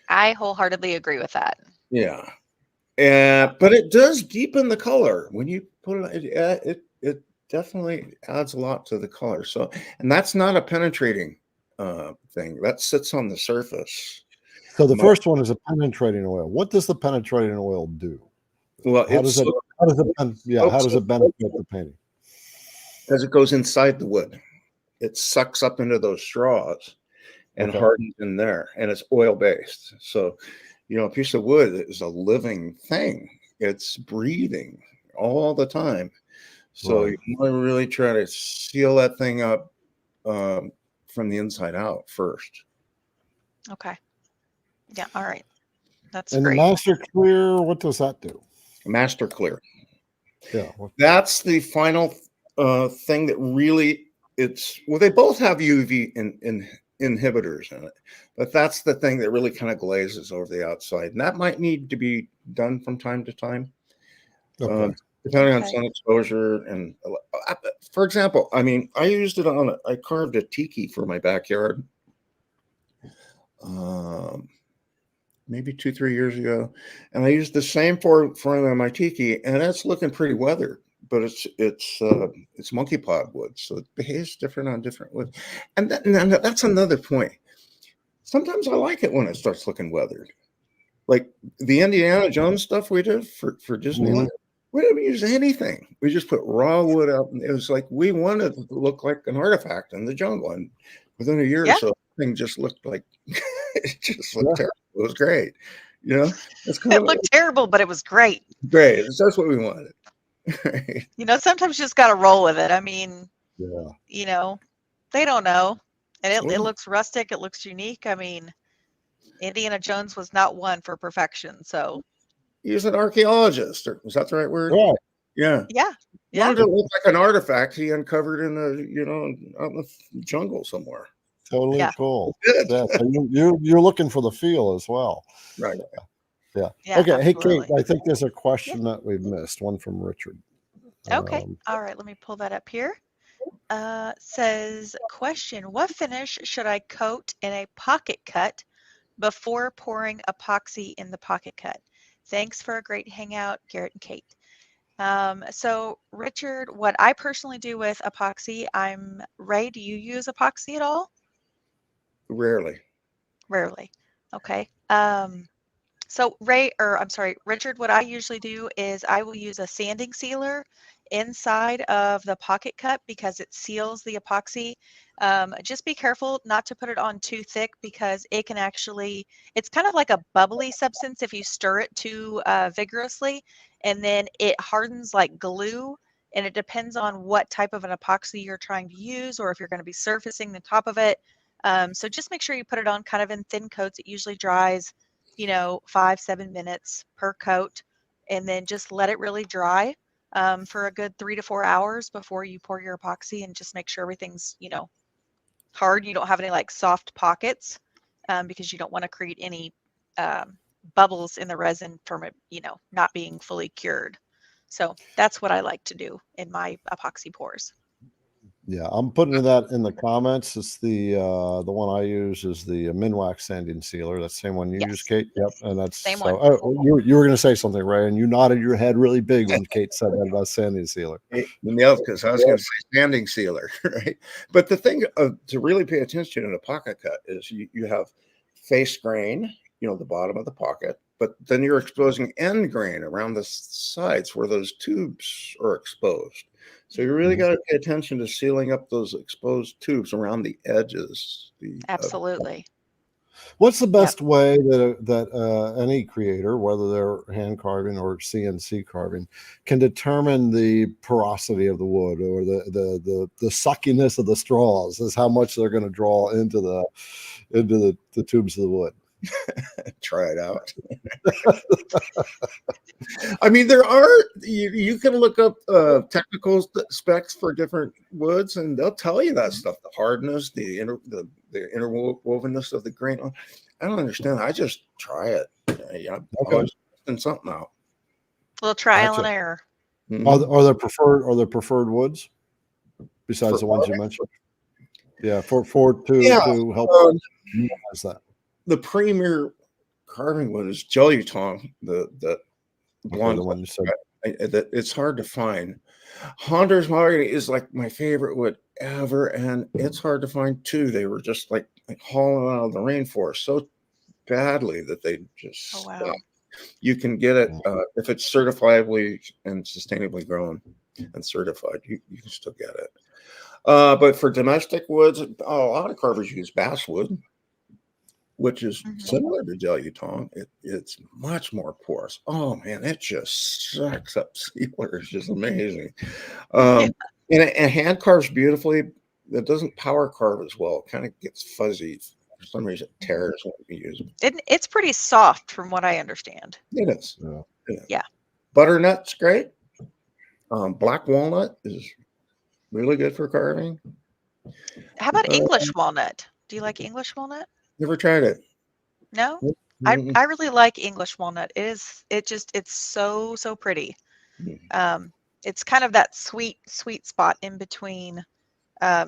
I wholeheartedly agree with that. Yeah. But it does deepen the color when you put it. It definitely adds a lot to the color. So, and that's not a penetrating thing that sits on the surface. So the first one is a penetrating oil. What does the penetrating oil do? Well, How does it benefit the painting? As it goes inside the wood, it sucks up into those straws and hardens in there, and it's oil based. So, a piece of wood is a living thing. It's breathing all the time. So you want to really try to seal that thing up from the inside out first. Okay. Yeah. All right. That's And great. And the Master Clear, what does that do? Master Clear. Yeah. That's the final thing that really they both have UV inhibitors in it, but that's the thing that really kind of glazes over the outside. And that might need to be done from time to time. Depending on sun exposure. And for example, I used it I carved a tiki for my backyard maybe 2-3 years ago, and I used the same for my tiki, and it's looking pretty weathered, but it's monkey pod wood, so it behaves different on different wood. And that's another point. Sometimes I like it when it starts looking weathered, like the Indiana Jones stuff we did for Disneyland. We didn't use anything. We just put raw wood out, and it was like we wanted it to look like an artifact in the jungle. And within a year or so, the thing just looked like it just looked terrible. It was great. It's it looked terrible, but it was great. Great. That's what we wanted. Sometimes you just got to roll with it. They don't know, and it looks rustic. It looks unique. Indiana Jones was not one for perfection, so. He's an archaeologist. Is that the right word? Yeah. Yeah. Wanted to look like an artifact he uncovered in out in the jungle somewhere. Totally cool. Yeah, so you're looking for the feel as well. Right. Yeah. Okay. Absolutely. Hey, Kate, I think there's a question that we've missed. One from Richard. Okay. All right. Let me pull that up here. Says, question, what finish should I coat in a pocket cut before pouring epoxy in the pocket cut? Thanks for a great hangout, Garrett and Kate. So Richard, what I personally do with epoxy, Ray, do you use epoxy at all? Rarely. Okay. So Richard, what I usually do is I will use a sanding sealer inside of the pocket cut because it seals the epoxy. Just be careful not to put it on too thick because it's kind of like a bubbly substance if you stir it too vigorously, and then it hardens like glue, and it depends on what type of an epoxy you're trying to use or if you're going to be surfacing the top of it. So just make sure you put it on kind of in thin coats. It usually dries 5-7 minutes per coat, and then just let it really dry for a good 3 to 4 hours before you pour your epoxy, and just make sure everything's hard. You don't have any like soft pockets because you don't want to create any bubbles in the resin from it not being fully cured. So that's what I like to do in my epoxy pours. Yeah, I'm putting that in the comments. It's the one I use is the Minwax sanding sealer. That's the same one you use, Kate. Yep, and that's same one. one. Oh, you were going to say something, Ray, and you nodded your head really big when Kate said that about sanding sealer. Yeah, because I was going to say sanding sealer, right? But the thing to really pay attention in a pocket cut is you have face grain, the bottom of the pocket, but then you're exposing end grain around the sides where those tubes are exposed. So you really got to pay attention to sealing up those exposed tubes around the edges. Absolutely. What's the best way that any creator, whether they're hand carving or CNC carving, can determine the porosity of the wood or the suckiness of the straws as how much they're going to draw into the tubes of the wood? Try it out. There are you can look up technical specs for different woods, and they'll tell you that stuff, the hardness, the interwovenness of the grain. I don't understand. I just try it. I'm always testing something out. A little trial and error. Mm-hmm. Are there preferred woods besides the ones you mentioned? Yeah, to help minimize that. The premier carving wood is Jolly Tong, the blonde. The one you said. that it's hard to find. Honder's mahogany is like my favorite wood ever, and it's hard to find too. They were just like hauling out of the rainforest so badly that they just Oh, wow. stopped. You can get it if it's certifiably and sustainably grown and certified. You can still get it. But for domestic woods, a lot of carvers use basswood, which is similar to Jelutong. It's much more porous. Oh man, it just sucks up sealer. It's just amazing. And it hand carves beautifully. It doesn't power carve as well. It kind of gets fuzzy. For some reason, it tears when you use it. It's pretty soft from what I understand. It is. Yeah. Butternut's great. Black walnut is really good for carving. How about English walnut? Do you like English walnut? Never tried it. No? I really like English walnut. It's so pretty. It's kind of that sweet spot in between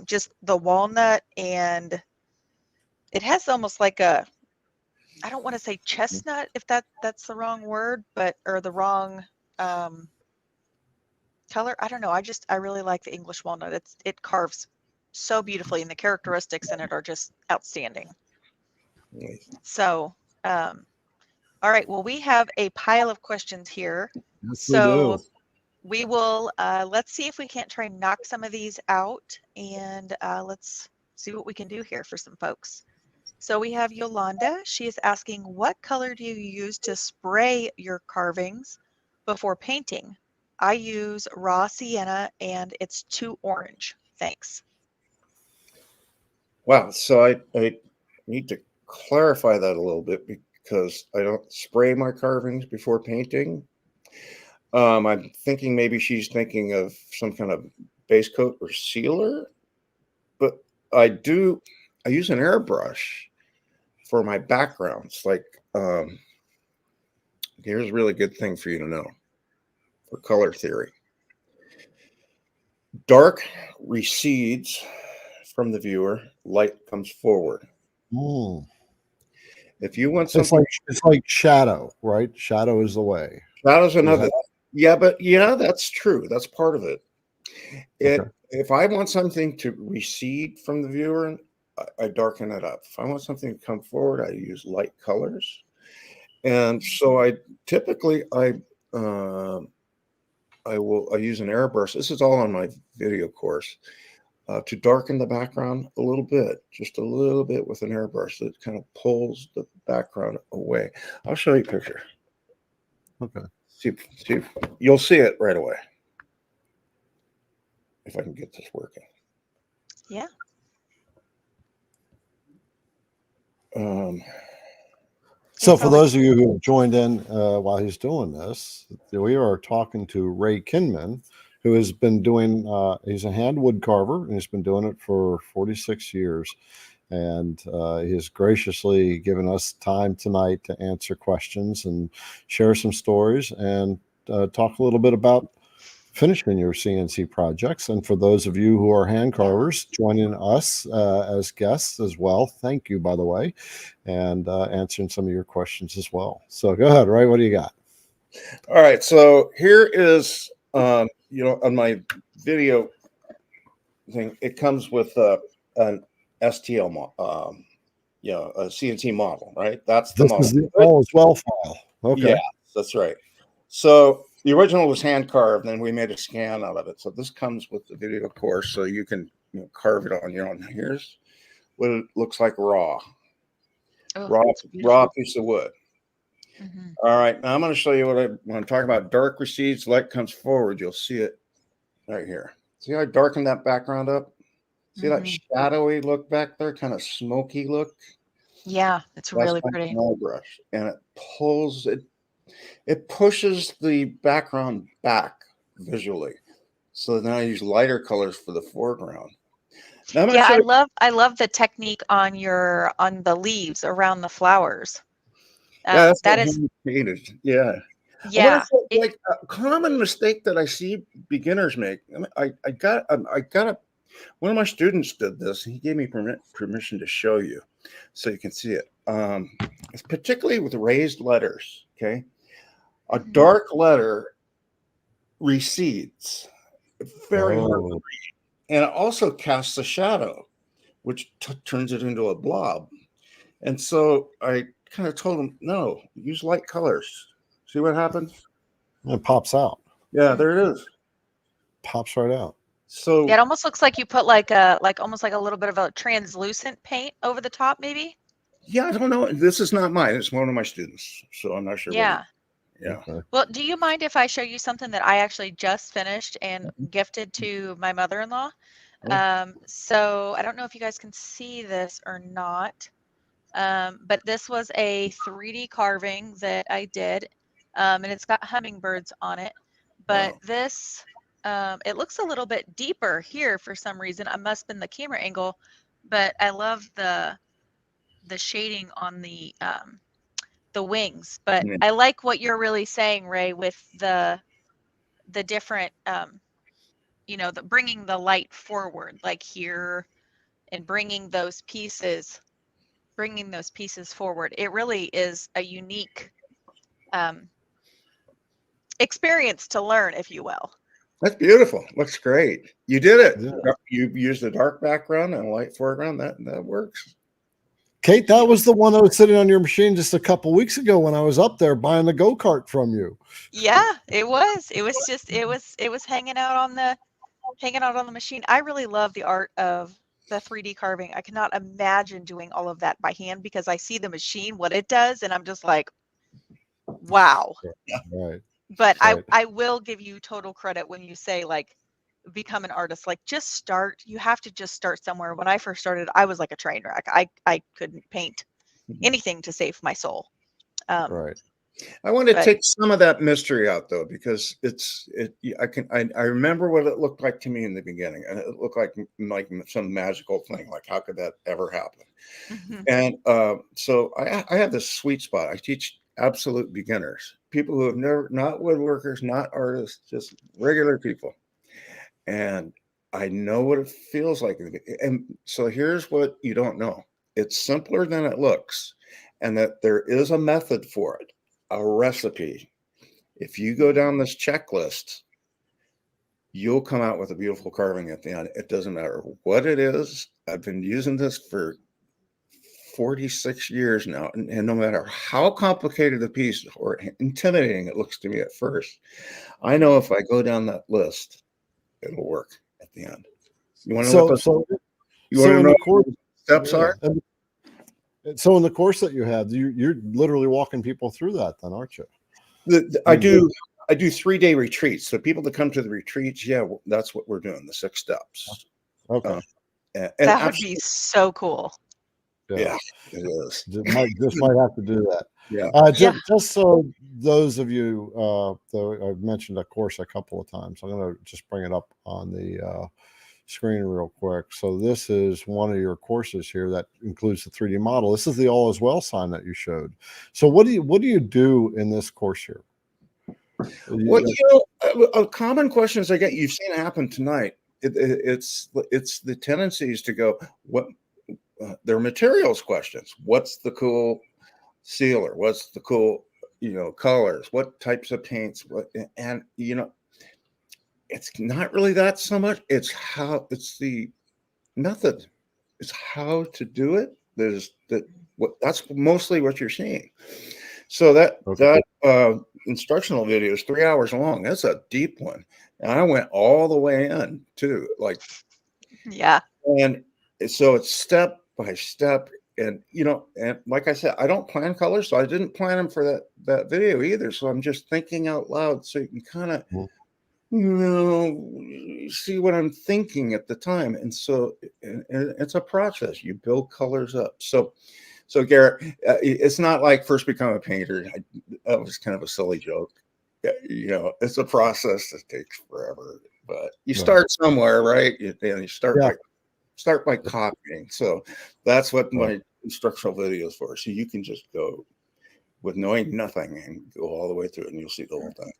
just the walnut, and it has almost like a, I don't want to say chestnut if that's the wrong word, or the wrong color. I don't know. I really like the English walnut. It carves so beautifully, and the characteristics in it are just outstanding. So, all right. Well, we have a pile of questions here. Yes, So we will, let's see if we can't try and knock some of these out, and let's see what we can do here for some folks. So we have Yolanda. She is asking, what color do you use to spray your carvings before painting? I use raw sienna, and it's too orange. Thanks. Wow. So I need to clarify that a little bit because I don't spray my carvings before painting. I'm thinking maybe she's thinking of some kind of base coat or sealer, but I use an airbrush for my backgrounds. Like, here's a really good thing for you to know for color theory. Dark recedes from the viewer, light comes forward. If you want something, it's like shadow, right? Shadow is the way. Shadow's another. Yeah, but that's true. That's part of it. If I want something to recede from the viewer, I darken it up. If I want something to come forward, I use light colors. And so I typically I use an airbrush. This is all on my video course. To darken the background a little bit, just a little bit with an airbrush that kind of pulls the background away. I'll show you a picture. Okay. See, you'll see it right away. If I can get this working. Yeah. So for those of you who have joined in while he's doing this, we are talking to Ray Kinman, who has been doing, he's a hand wood carver, and he's been doing it for 46 years. And he has graciously given us time tonight to answer questions and share some stories and talk a little bit about finishing your CNC projects. And for those of you who are hand carvers joining us as guests as well, thank you, by the way, and answering some of your questions as well. So go ahead, Ray, what do you got? All right, so here is, on my video thing, it comes with an STL model, a CNC model, right? That's the model. This is the as well file. Okay. Yeah, that's right. So the original was hand carved, and then we made a scan out of it. So this comes with the video course, so you can carve it on your own. Here's what it looks like raw piece of wood. All right, now I'm going to show you when I'm talking about dark recedes, light comes forward. You'll see it right here. See how I darkened that background up? See that shadowy look back there, kind of smoky look? Yeah, it's really pretty. Brush, and it pulls it. It pushes the background back visually. So then I use lighter colors for the foreground. Now I love the technique on the leaves around the flowers. Yeah, that is painted. Yeah. Yeah. Like a common mistake that I see beginners make. I got one of my students did this. He gave me permission to show you so you can see it. It's particularly with raised letters. Okay. A dark letter recedes very hard, and it also casts a shadow, which turns it into a blob. And so I kind of told him, no, use light colors. See what happens? It pops out. Yeah, there it is. Pops right out. So Yeah, it almost looks like you put almost like a little bit of a translucent paint over the top, maybe. yeah, I don't know. This is not mine. It's one of my students. So I'm not sure. Yeah. Yeah. Okay. Well, do you mind if I show you something that I actually just finished and gifted to my mother-in-law? So I don't know if you guys can see this or not, but this was a 3D carving that I did, and it's got hummingbirds on it. But Wow. this, it looks a little bit deeper here for some reason. I must have been the camera angle, but I love the shading on the wings. But Yeah. I like what you're really saying, Ray, with the different, the bringing the light forward, like here, and bringing those pieces forward. It really is a unique experience to learn, if you will. That's beautiful. Looks great. You did it. Yeah. You used a dark background and a light foreground. That works. Kate, that was the one that was sitting on your machine just a couple weeks ago when I was up there buying the go-kart from you. Yeah, it was. It was hanging out on the machine. I really love the art of the 3D carving. I cannot imagine doing all of that by hand because I see the machine, what it does, and I'm just like, wow. Right. But Right. I will give you total credit when you say, like, become an artist. Like, just start. You have to just start somewhere. When I first started, I was like a train wreck. I couldn't paint anything to save my soul. Right. I want to take some of that mystery out though, because I remember what it looked like to me in the beginning, and it looked like some magical thing. Like, how could that ever happen? Mm-hmm. And so I have this sweet spot. I teach absolute beginners, people who have never, not woodworkers, not artists, just regular people. And I know what it feels like. And so here's what you don't know. It's simpler than it looks, and that there is a method for it, a recipe. If you go down this checklist, you'll come out with a beautiful carving at the end. It doesn't matter what it is. I've been using this for 46 years now, and no matter how complicated the piece or intimidating it looks to me at first, I know if I go down that list, it'll work at the end. You want to know what the steps are? So in the course that you have, you're literally walking people through that then, aren't you? I do 3-day retreats. So people that come to the retreats, yeah, that's what we're doing, the 6 steps. Okay. And that would be so cool. Yeah, it is. Just might have to do that. Yeah. Just so those of you, though I've mentioned a course a couple of times, I'm going to just bring it up on the screen real quick. So this is one of your courses here that includes the 3D model. This is the all is well sign that you showed. So what do you do in this course here? Well, a common questions I get, you've seen it happen tonight. It's the tendencies to go, what their materials questions. What's the cool sealer? What's the cool, colors? What types of paints? And it's not really that so much. It's the method. It's how to do it. That's mostly what you're seeing. So that instructional video is 3 hours long. That's a deep one. And I went all the way in too. Yeah. And so it's step by step. And, and like I said, I don't plan colors. So I didn't plan them for that video either. So I'm just thinking out loud. So you can kind of, see what I'm thinking at the time. And so it's a process. You build colors up. So Garrett, it's not like first become a painter. That was kind of a silly joke. It's a process that takes forever, but you start somewhere, right? You start by copying. So that's what my instructional video is for. So you can just go with knowing nothing and go all the way through it, and you'll see the whole thing.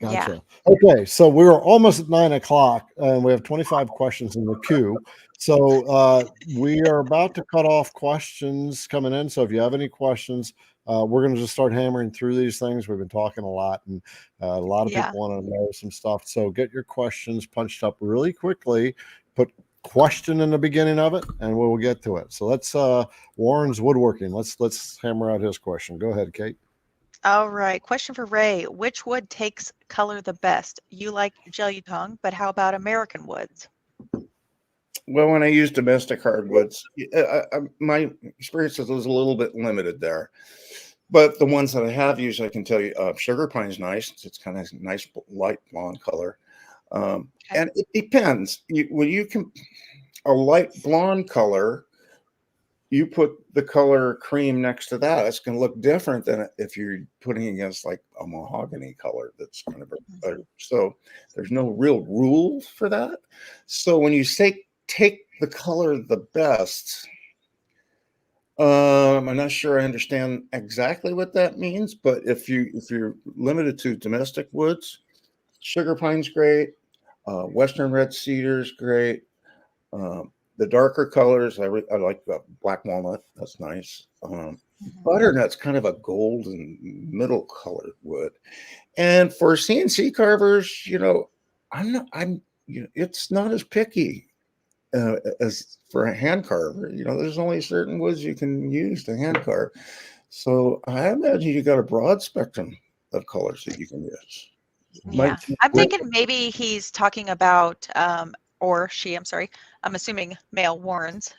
Gotcha. Yeah. Okay, so we're almost at 9 o'clock, and we have 25 questions in the queue. So we are about to cut off questions coming in. So if you have any questions, we're going to just start hammering through these things. We've been talking a lot, and a lot of Yeah. people want to know some stuff. So get your questions punched up really quickly. Put question in the beginning of it, and we'll get to it. So let's Warren's woodworking. Let's hammer out his question. Go ahead, Kate. All right. Question for Ray. Which wood takes color the best? You like jelly tongue, but how about American woods? Well, when I use domestic hardwoods, my experience was a little bit limited there. But the ones that I have used, I can tell you, sugar pine's nice. It's kind of nice light blonde color. Okay. And it depends. When you can a light blonde color, you put the color cream next to that, it's going to look different than if you're putting against like a mahogany color. That's kind of so there's no real rule for that. So when you say take the color the best, I'm not sure I understand exactly what that means, but if you're limited to domestic woods, sugar pine's great, western red cedar's great. The darker colors, I like black walnut. That's nice. Butternut's kind of a golden middle colored wood. And for CNC carvers, it's not as picky as for a hand carver. There's only certain woods you can use to hand carve. So I imagine you got a broad spectrum of colors that you can use. Yeah, I'm thinking maybe he's talking about, or she, I'm sorry, I'm assuming male Warrens.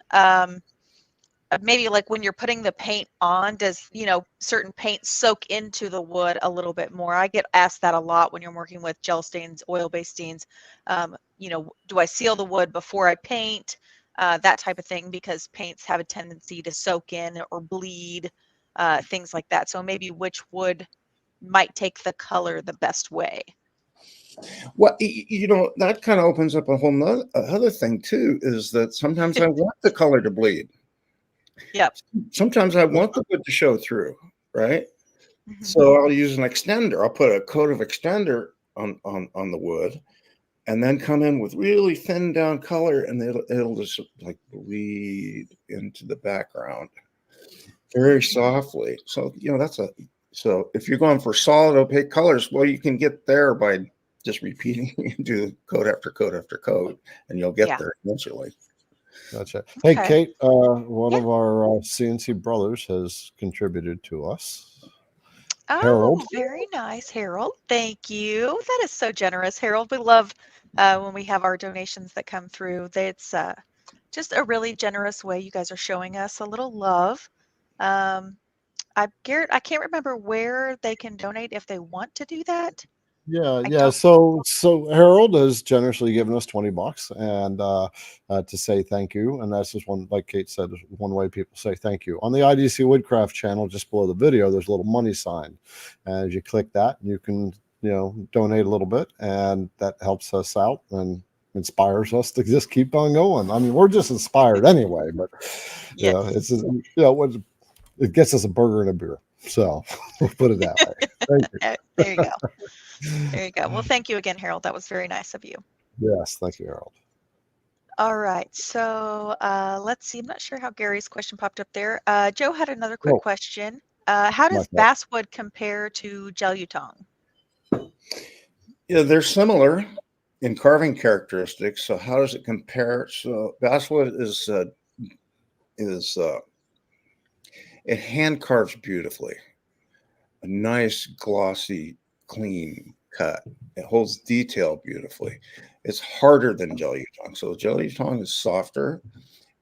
Maybe like when you're putting the paint on, does, certain paint soak into the wood a little bit more? I get asked that a lot when you're working with gel stains, oil-based stains. Do I seal the wood before I paint? That type of thing, because paints have a tendency to soak in or bleed, things like that. So maybe which wood might take the color the best way. Well, that kind of opens up a whole other thing too, is that sometimes I want the color to bleed. Yep. Sometimes I want the wood to show through, right? So I'll use an extender. I'll put a coat of extender on the wood, and then come in with really thin down color, and it'll just like bleed into the background very softly. So so if you're going for solid opaque colors, well, you can get there by just repeating and do coat after coat after coat, and you'll get there eventually. Gotcha. Hey, Kate, one of our CNC brothers has contributed to us. Oh, Harold. Very nice, Harold. Thank you. That is so generous, Harold. We love when we have our donations that come through. It's just a really generous way you guys are showing us a little love. Garrett, I can't remember where they can donate if they want to do that. Yeah. So Harold has generously given us $20 and to say thank you. And that's just one, like Kate said, one way people say thank you. On the IDC Woodcraft channel, just below the video, there's a little money sign. And as you click that, you can, donate a little bit, and that helps us out and inspires us to just keep on going. I mean, we're just inspired anyway, but it's just, it gets us a burger and a beer. So we'll put it that way. Thank you. There you go. There you go. Well, thank you again, Harold. That was very nice of you. Yes, thank you, Harold. All right. So let's see. I'm not sure how Gary's question popped up there. Joe had another quick question. How does basswood compare to gelutong? Yeah, they're similar in carving characteristics. So how does it compare? So basswood it hand carves beautifully. A nice, glossy, clean cut. It holds detail beautifully. It's harder than gelutong. So gelutong is softer.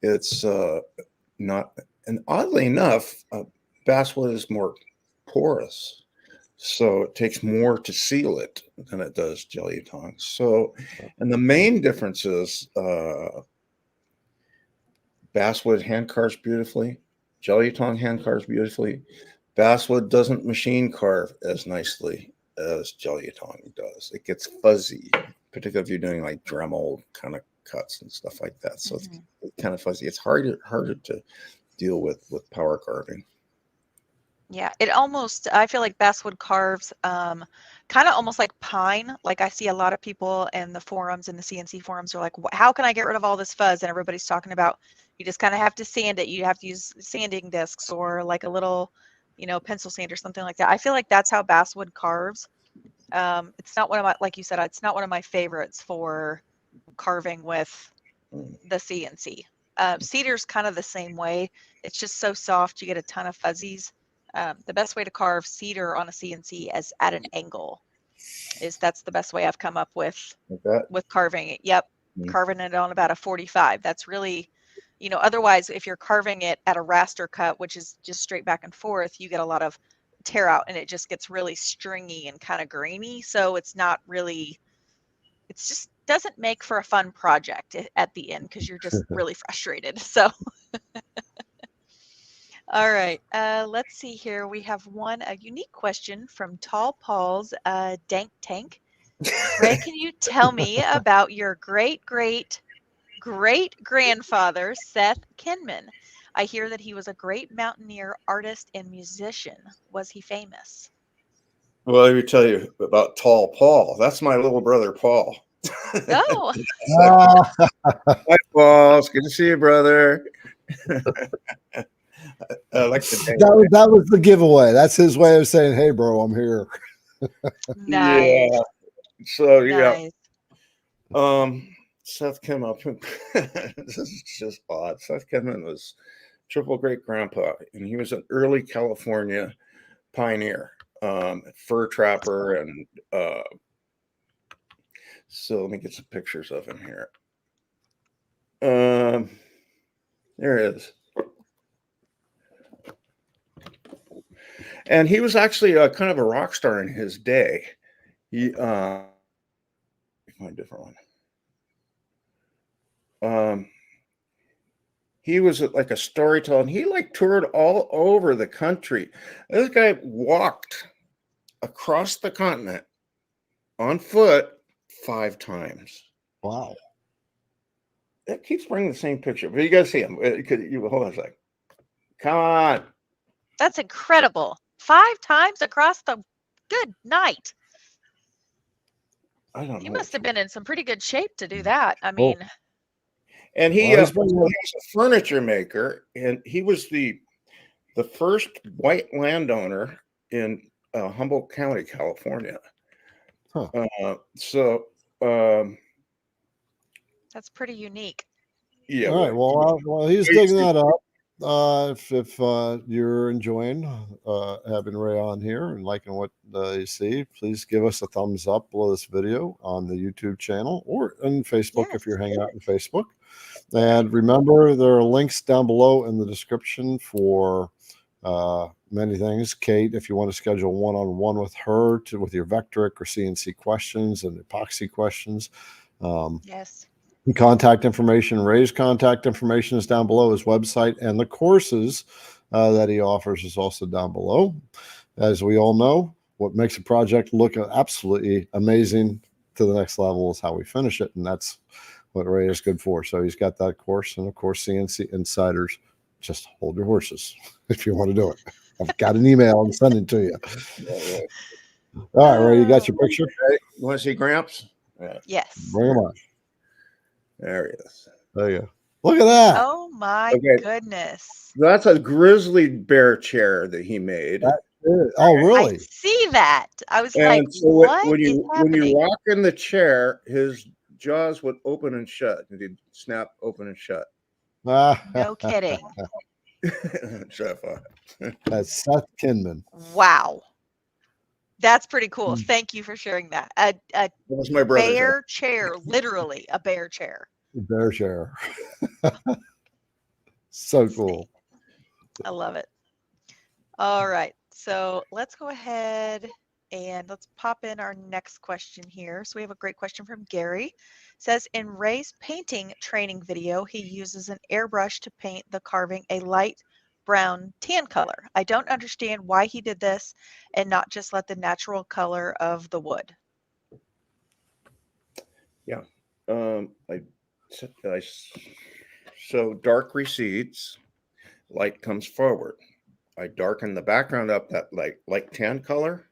It's not, and oddly enough, basswood is more porous. So it takes more to seal it than it does gelutong. So, and the main difference is basswood hand carves beautifully. Gelutong hand carves beautifully. Basswood doesn't machine carve as nicely as gelutong does. It gets fuzzy, particularly if you're doing like Dremel kind of cuts and stuff like that. So it's kind of fuzzy. It's harder to deal with power carving. Yeah, I feel like basswood carves kind of almost like pine. Like I see a lot of people in the forums, in the CNC forums, are like, how can I get rid of all this fuzz? And everybody's talking about, you just kind of have to sand it. You have to use sanding discs or like a little pencil sand or something like that. I feel like that's how basswood carves. It's not one of my, like you said, it's not one of my favorites for carving with the CNC. Cedar's kind of the same way. It's just so soft. You get a ton of fuzzies. The best way to carve cedar on a CNC is at an angle. That's the best way I've come up with carving it. Yep. Carving it on about a 45. That's really, otherwise if you're carving it at a raster cut, which is just straight back and forth, you get a lot of tear out and it just gets really stringy and kind of grainy. So it's not really, it's just doesn't make for a fun project at the end because you're just really frustrated. So, all right, let's see here. We have a unique question from Tall Paul's Dank Tank. Ray, can you tell me about your great-great-great-grandfather, Seth Kinman? I hear that he was a great mountaineer, artist, and musician. Was he famous? Well, let me tell you about Tall Paul. That's my little brother, Paul. Oh. Hi, Paul. It's good to see you, brother. I like that was the giveaway. That's his way of saying, "Hey, bro, I'm here." Nice. Yeah. So nice. Seth Kinman. This is just odd. Seth Kinman was triple great grandpa, and he was an early California pioneer, fur trapper, and so let me get some pictures of him here. There it is. And he was actually kind of a rock star in his day. He find a different one. He was like a storyteller, and he toured all over the country. This guy walked across the continent on foot 5 times. Wow. It keeps bringing the same picture, but you got to see him. Hold on a second. Come on. That's incredible. 5 times across the good night. I don't know. He must have been in some pretty good shape to do that. I mean, and he was a furniture maker, and he was the first white landowner in Humboldt County, California. Huh. That's pretty unique. Yeah. All right. Well, he's digging that up. If you're enjoying having Ray on here and liking what you see, please give us a thumbs up below this video on the YouTube channel or on Facebook if you're hanging out on Facebook. And remember, there are links down below in the description for many things. Kate, if you want to schedule one-on-one with her with your Vectric or CNC questions and epoxy questions. Yes. Contact information, Ray's contact information is down below. His website and the courses that he offers is also down below. As we all know, what makes a project look absolutely amazing to the next level is how we finish it, and that's what Ray is good for. So he's got that course, and of course, CNC Insiders. Just hold your horses if you want to do it. I've got an email and send it to you. All right, Ray, you got your picture? Okay. You want to see Gramps? Yeah. Yes. Bring him on. There he is. There you go. Look at that. Oh my goodness. That's a grizzly bear chair that he made. Oh, really? I see that. I was and like, so what when is you happening? rock in the chair, his jaws would open and shut. And he'd snap open and shut. No kidding. That's Seth Kinman. Wow. That's pretty cool. Thank you for sharing that. A was my brother's bear chair, literally a bear chair. Bear chair. So cool. I love it. All right. So let's go ahead and let's pop in our next question here. So we have a great question from Gary. It says, in Ray's painting training video, he uses an airbrush to paint the carving a light brown tan color. I don't understand why he did this and not just let the natural color of the wood. Yeah. So dark recedes, light comes forward. I darken the background up that light tan color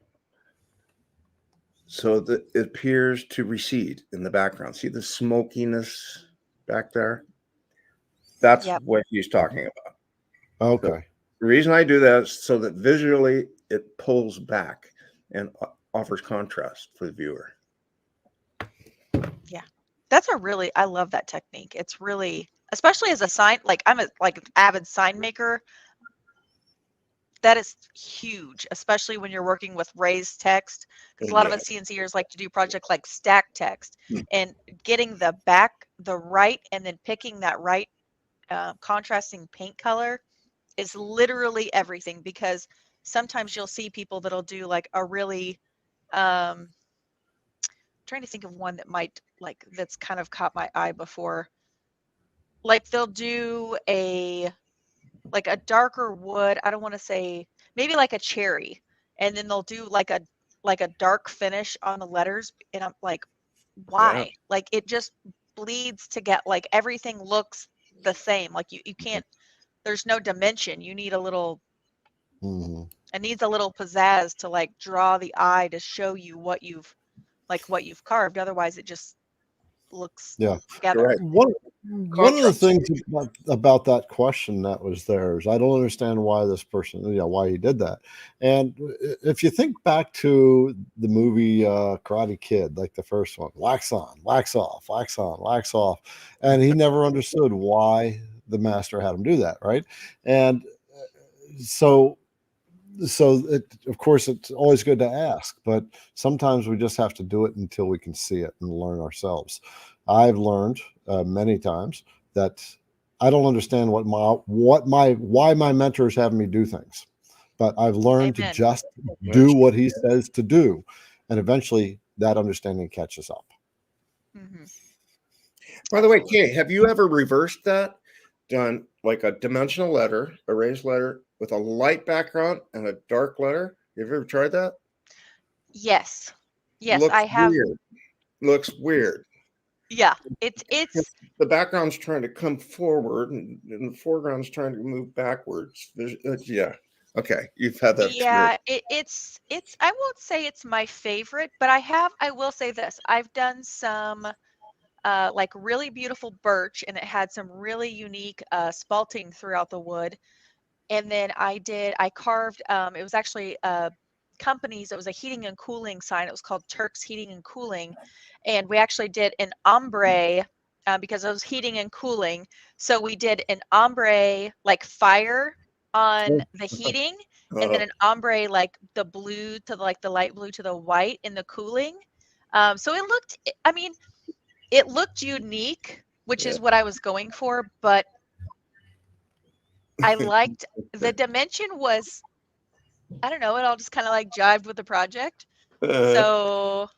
so that it appears to recede in the background. See the smokiness back there? That's what he's talking about. Okay. The reason I do that is so that visually it pulls back and offers contrast for the viewer. Yeah, I love that technique. It's really, especially as a sign, like I'm a like avid sign maker. That is huge, especially when you're working with raised text, because a lot of us CNCers like to do projects like stack text, and getting the right, and then picking that right contrasting paint color is literally everything, because sometimes you'll see people that'll do like a really trying to think of one that might like that's kind of caught my eye before. Like they'll do a darker wood. I don't want to say, maybe like a cherry, and then they'll do like a dark finish on the letters, and I'm like, why? Like it just bleeds to get, like, everything looks the same. Like you can't. There's no dimension. You need a little. It needs a little pizzazz to like draw the eye to show you what you've carved. Otherwise, it just looks together. Correct. One of the things about that question that was there is I don't understand why this person, why he did that. And if you think back to the movie Karate Kid, like the first one, wax on, wax off, wax on, wax off, and he never understood why the master had him do that, right? And so of course it's always good to ask, but sometimes we just have to do it until we can see it and learn ourselves. I've learned many times that I don't understand why my mentors have me do things, but I've learned to just do what he says to do, and eventually that understanding catches up. By the way, Kay, have you ever reversed that? Done like a dimensional letter, a raised letter with a light background and a dark letter? Have you ever tried that? Yes, Looks I have. Weird. Looks weird. Yeah, it's the background's trying to come forward and the foreground's trying to move backwards. Okay, you've had that. Yeah, it's I won't say it's my favorite, but I will say this. I've done some like really beautiful birch, and it had some really unique spalting throughout the wood. And then I carved, it was actually companies, it was a heating and cooling sign. It was called Turk's Heating and Cooling. And we actually did an ombre because it was heating and cooling. So we did an ombre like fire on the heating, and then an ombre like the blue to like the light blue to the white in the cooling. So it looked unique, which is what I was going for, but I liked the dimension was, I don't know, it all just kind of like jived with the project. So,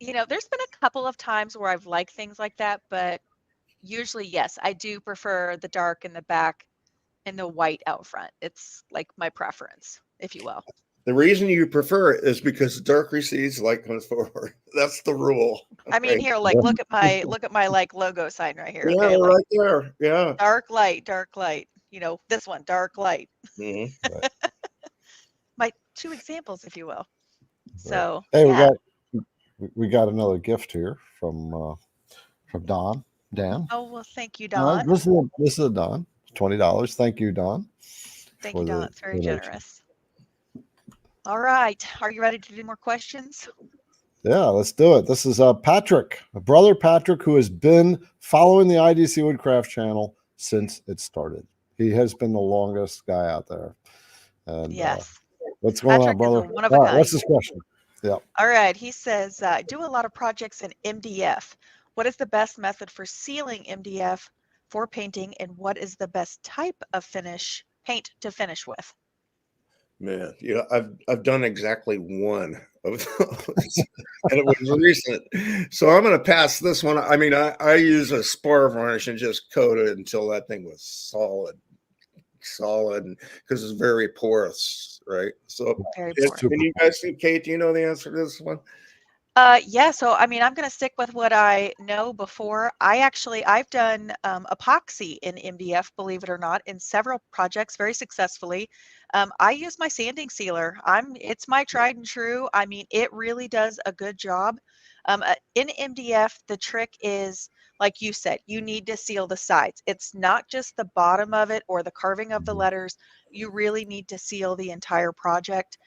there's been a couple of times where I've liked things like that, but usually, yes, I do prefer the dark in the back and the white out front. It's like my preference, if you will. The reason you prefer it is because dark recedes, light comes forward. That's the rule. I mean, here, like, look at my like logo sign right here. Yeah, okay? Like, right there. Yeah. Dark light. This one, dark light. My two examples, if you will. So, hey, we got another gift here from Dan. Oh, well, thank you, Don. This is a Don. $20. Thank you, Don. Thank you, Don. It's very generous. All right. Are you ready to do more questions? Yeah, let's do it. This is Patrick, brother Patrick, who has been following the IDC Woodcraft channel since it started. He has been the longest guy out there. And, yes. What's going on, brother? What's his question? Yeah. All right. He says, I do a lot of projects in MDF. What is the best method for sealing MDF for painting, and what is the best type of paint to finish with? Man, I've done exactly one of those, and it was recent. So I'm going to pass this one. I mean, I use a spar varnish and just coat it until that thing was solid, because it's very porous, right? So, very porous. Can you guys see, Kate? Do you know the answer to this one? Yeah, so I mean, I'm going to stick with what I know before. I've done epoxy in MDF, believe it or not, in several projects very successfully. I use my sanding sealer. It's my tried and true. I mean, it really does a good job. In MDF, the trick is, like you said, you need to seal the sides. It's not just the bottom of it or the carving of the letters. You really need to seal the entire project.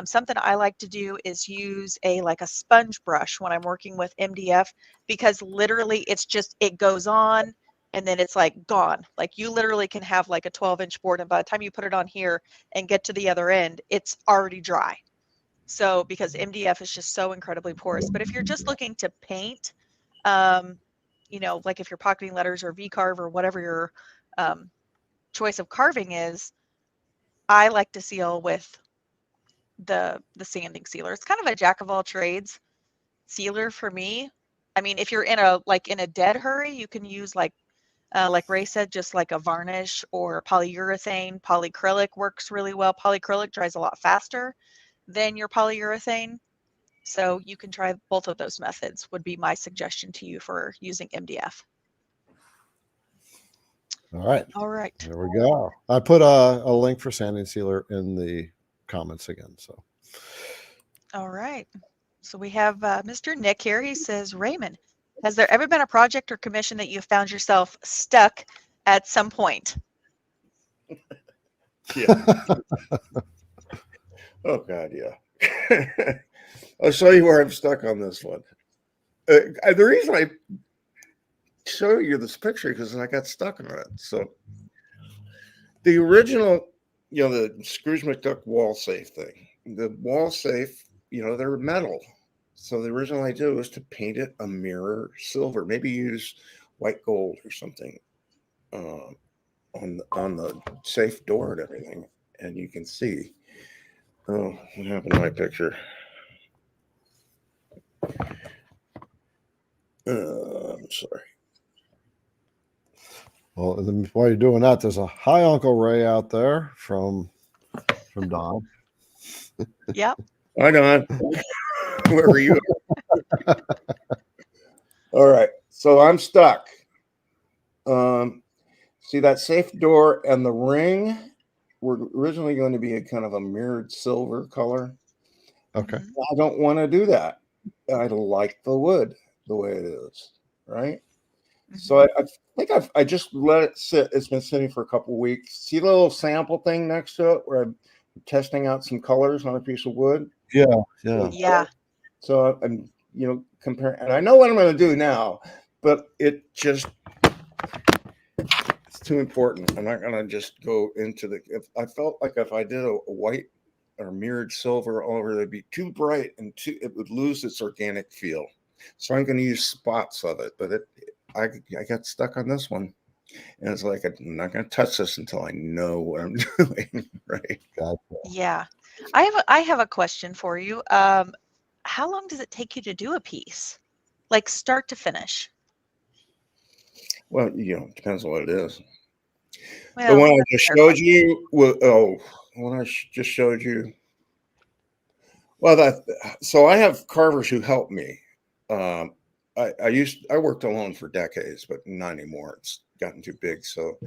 Something I like to do is use like a sponge brush when I'm working with MDF, because literally it goes on and then it's like gone. Like you literally can have like a 12-inch board, and by the time you put it on here and get to the other end, it's already dry. So because MDF is just so incredibly porous. But if you're just looking to paint, like if you're pocketing letters or V-carve or whatever your choice of carving is, I like to seal with the sanding sealer. It's kind of a jack of all trades sealer for me. I mean, if you're in a dead hurry, you can use like Ray said, just like a varnish or polyurethane. Polyacrylic works really well. Polyacrylic dries a lot faster than your polyurethane. So you can try both of those methods, would be my suggestion to you for using MDF. All right. All right. There we go. I put a link for sanding sealer in the comments again. So. All right. So we have Mr. Nick here. He says, Raymond, has there ever been a project or commission that you found yourself stuck at some point? Yeah. Oh God, yeah. I'll show you where I'm stuck on this one. The reason I show you this picture because I got stuck on it. So the original, the Scrooge McDuck wall safe thing, the wall safe, they're metal. So the original idea was to paint it a mirror silver, maybe use white gold or something on the safe door and everything. And you can see, what happened to my picture? I'm sorry. Well, while you're doing that, there's a hi, Uncle Ray out there from Don. Yep. Hi, Don. Where are you? All right. So I'm stuck. See that safe door and the ring were originally going to be a kind of a mirrored silver color. Okay. I don't want to do that. I like the wood the way it is, right? So I think I just let it sit. It's been sitting for a couple of weeks. See the little sample thing next to it where I'm testing out some colors on a piece of wood? Yeah. So I'm, comparing, and I know what I'm going to do now, but it's too important. I'm not going to just go into I felt like if I did a white or mirrored silver all over, it'd be too bright and it would lose its organic feel. So I'm going to use spots of it, but I got stuck on this one, and it's like I'm not going to touch this until I know what I'm doing. Right? Gotcha. Yeah. I have a question for you. How long does it take you to do a piece, like start to finish? Well, it depends on what it is. Well, the one I just showed you. When I just showed you. Well, so I have carvers who help me. I worked alone for decades, but not anymore. It's gotten too big. So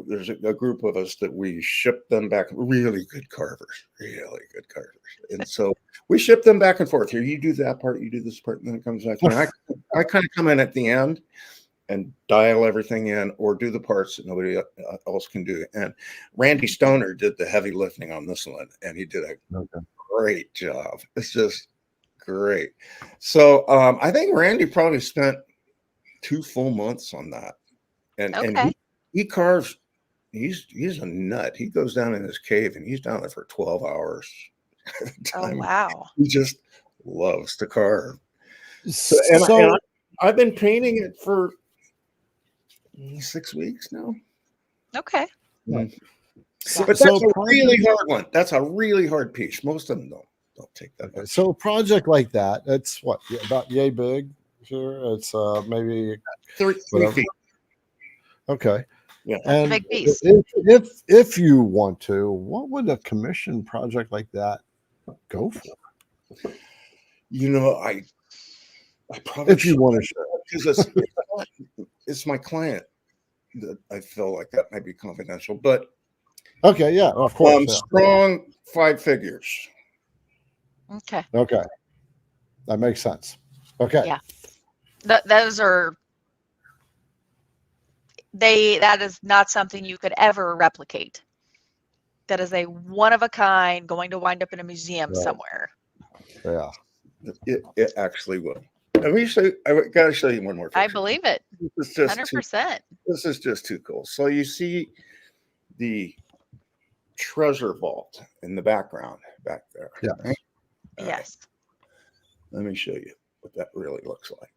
there's a group of us that we ship them back. Really good carvers. And so we ship them back and forth. Here, you do that part, you do this part, and then it comes back. And I kind of come in at the end and dial everything in, or do the parts that nobody else can do. And Randy Stoner did the heavy lifting on this one, and he did a great job. It's just great. So I think Randy probably spent 2 full months on that. And he carves, he's a nut. He goes down in his cave and he's down there for 12 hours at a time. Oh, wow. He just loves to carve. So I've been painting it for 6 weeks now. Okay. But that's a really hard one. That's a really hard piece. Most of them don't take that much. So a project like that, it's what, about yay big? Sure. It's maybe 3 feet. Okay. Yeah. And big piece. if you want to, what would a commission project like that go for? You know, I probably If you should, want to share. because it's my client that I feel like that might be confidential, but Okay, yeah, of course. Yeah. strong 5 figures. Okay. Okay, that makes sense. Okay. Yeah. Those are that is not something you could ever replicate. That is a one of a kind going to wind up in a museum Right. somewhere. Yeah. It actually will. Let me show you. I got to show you one more picture. I believe it. This is just 100%. this is just too cool. So you see the treasure vault in the background back there. Yeah. Right? All Yes. right. Let me show you what that really looks like.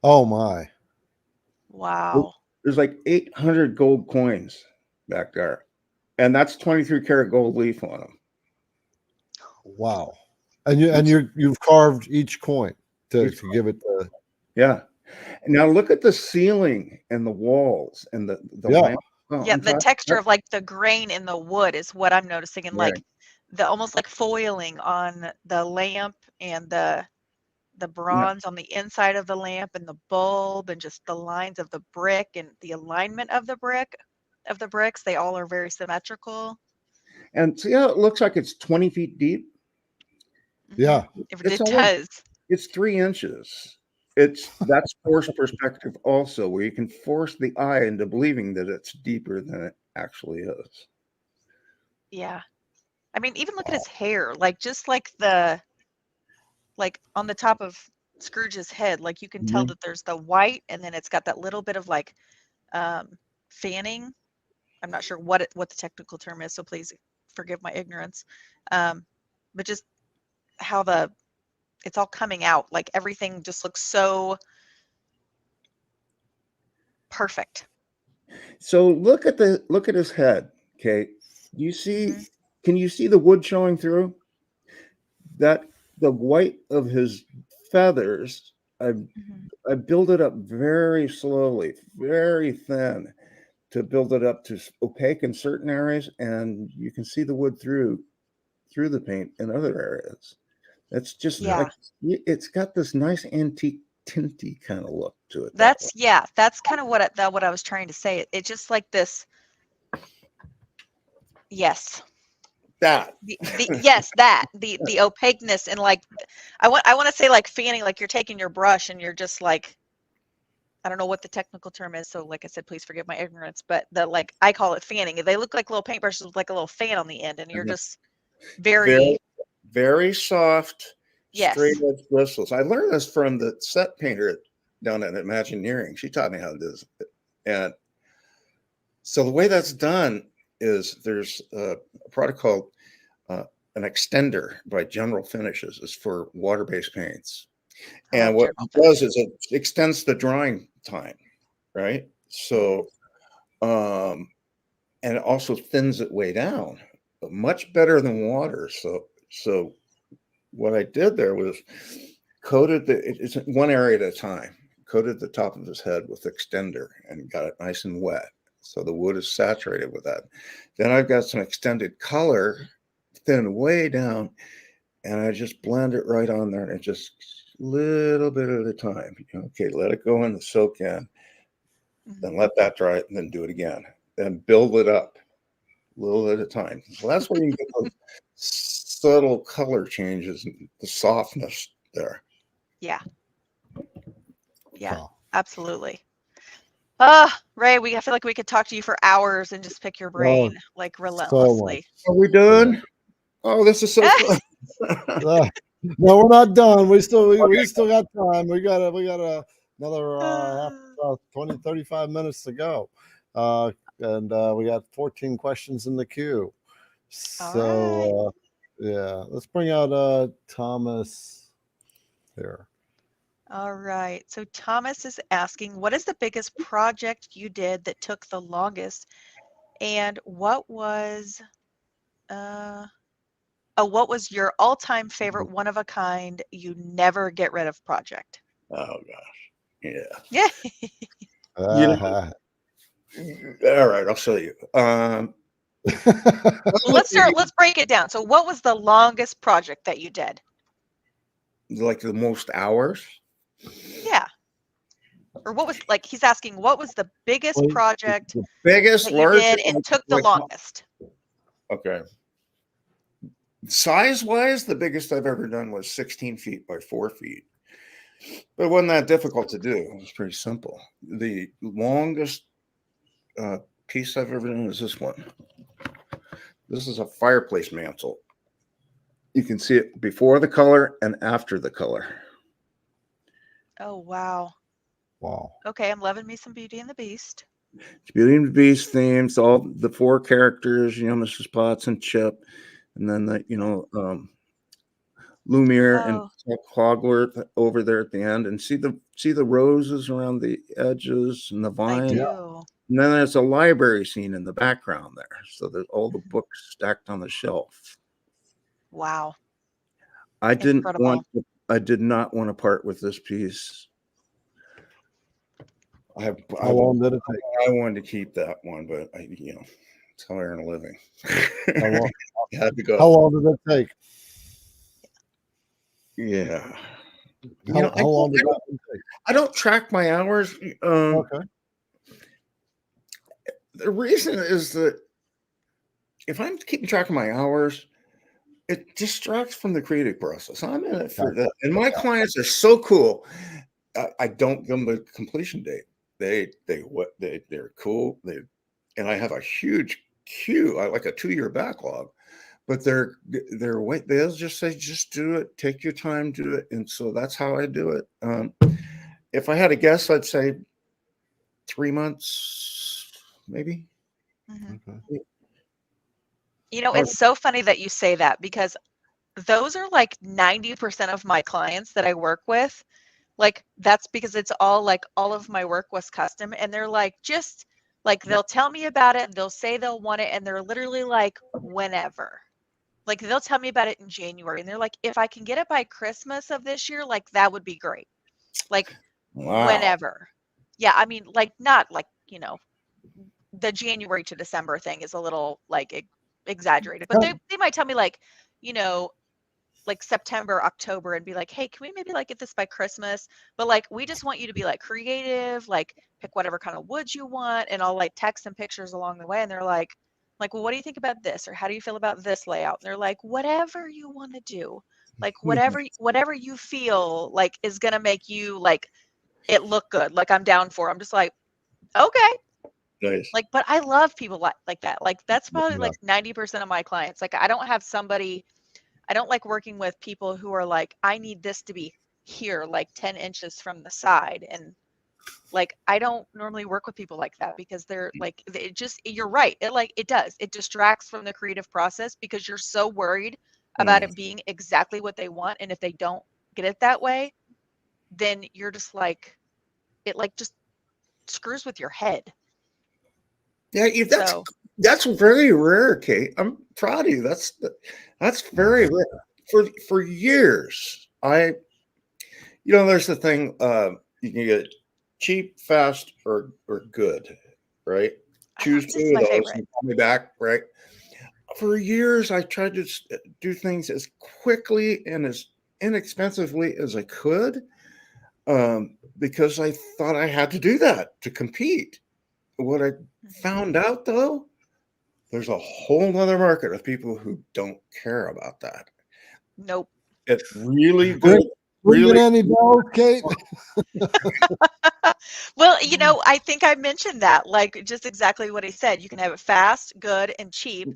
Oh my. Wow. There's like 800 gold coins back there, and that's 23 karat gold leaf on them. Wow. And you've carved each coin to give it the. Yeah. Now look at the ceiling and the walls and the Yeah. lamp. Yeah, the texture of like the grain in the wood is what I'm noticing, and like the almost like foiling on the lamp and the bronze on the inside of the lamp and the bulb and just the lines of the brick and the alignment of the bricks. They all are very symmetrical. And see how it looks like it's 20 feet deep? Yeah. It does. It's 3 inches. That's forced perspective also, where you can force the eye into believing that it's deeper than it actually is. Yeah. I mean, even look at his hair, like just like on the top of Scrooge's head, like you can tell that there's the white and then it's got that little bit of like fanning. I'm not sure what the technical term is, so please forgive my ignorance. But just how it's all coming out, like everything just looks so perfect. So look at his head, Kate. You see, can you see the wood showing through? That the white of his feathers, I build it up very slowly, very thin, to build it up to opaque in certain areas, and you can see the wood through the paint in other areas. That's just like it's got this nice antique tinty kind of look to it. That's kind of what I was trying to say. It just like this. Yes. That. The opaqueness and like I want to say like fanning, like you're taking your brush and you're just like, I don't know what the technical term is, so like I said, please forgive my ignorance, but like I call it fanning. They look like little paintbrushes with like a little fan on the end, and you're just very soft, straight edge bristles. I learned this from the set painter down at Imagineering. She taught me how to do this. And so the way that's done is there's a product called an extender by General Finishes. It's for water-based paints. And what it does is it extends the drying time, right? So, and it also thins it way down, but much better than water. So what I did there was coated it's one area at a time, coated the top of his head with extender and got it nice and wet. So the wood is saturated with that. Then I've got some extended color, thin way down, and I just blend it right on there, and it just little bit at a time. Okay, let it go in the soak in, then let that dry, and then do it again. Then build it up a little at a time. So that's where you get those subtle color changes and the softness there. Yeah, Wow. absolutely. Ray, I feel like we could talk to you for hours and just pick your brain like relentlessly. Are we done? Oh, this is so fun. No, we're not done. We still got time. We got another 20, 35 minutes to go. And we got 14 questions in the queue. So let's bring out Thomas here. All right. So Thomas is asking, what is the biggest project you did that took the longest? And what was your all-time favorite one-of-a-kind, you never get rid of project? Oh gosh. Yeah. Yeah. All right, I'll show you. Let's break it down. So what was the longest project that you did? like the most hours. Yeah. Or what was, like, he's asking, what was the biggest Well, project the Biggest, that you largest, did and took the like, longest? okay. Size wise, the biggest I've ever done was 16 feet by 4 feet. But it wasn't that difficult to do. It was pretty simple. The longest piece I've ever done is this one. This is a fireplace mantle. You can see it before the color and after the color. Oh, wow. Wow. Okay, I'm loving me some Beauty and the Beast. It's Beauty and the Beast themes, all the 4 characters, Mrs. Potts and Chip, and then Lumiere and Clogworth over there at the end, and see the roses around the edges and the vine. I do. And then there's a library scene in the background there. So there's all the books stacked on the shelf. Wow. I did not want to part with this piece. How long did it take? I wanted to keep that one, but it's how I earn a living. Had to go. How long did it take? Yeah. How long did that take? I don't track my hours. Okay. The reason is that if I'm keeping track of my hours, it distracts from the creative process. I'm in it for that. And my clients are so cool. I don't give them a completion date. They're cool. And I have a huge queue. I like a 2-year backlog. But they'll just say, just do it. Take your time, do it. And so that's how I do it. If I had a guess, I'd say 3 months, maybe. Mm-hmm. Okay. It's so funny that you say that, because those are like 90% of my clients that I work with. Like, that's because it's all of my work was custom, and they're like, just like, they'll tell me about it, they'll say they'll want it, and they're literally like, whenever. Like, they'll tell me about it in January, and they're like, if I can get it by Christmas of this year, like, that would be great. Like, wow. Whenever. Yeah, I mean, like, not like, the January to December thing is a little like exaggerated, but they might tell me like September, October, and be like, hey, can we maybe like get this by Christmas? But like, we just want you to be like creative, like pick whatever kind of wood you want, and I'll like text them pictures along the way, and they're like, well, what do you think about this? Or how do you feel about this layout? And they're like, whatever you want to do, like whatever you feel like is going to make you like it look good. Like, I'm down for. I'm just like, okay. Nice. Like, but I love people like that. Like, that's probably like 90% of my clients. Like, I don't like working with people who are like, I need this to be here, like 10 inches from the side. And like, I don't normally work with people like that, because they're like, you're right. It distracts from the creative process, because you're so worried about it being exactly what they want. And if they don't get it that way, then you're just like, it like just screws with your head. Yeah, that's very rare, Kate. I'm proud of you. That's very rare. For years, there's the thing, you can get cheap, fast, or good, right? Choose two of those and call me back, right? For years, I tried to do things as quickly and as inexpensively as I could, because I thought I had to do that to compete. What I found out, though, there's a whole other market of people who don't care about that. Nope. It's really good. Really any balls, Kate? Well, I think I mentioned that, like, just exactly what he said. You can have it fast, good, and cheap,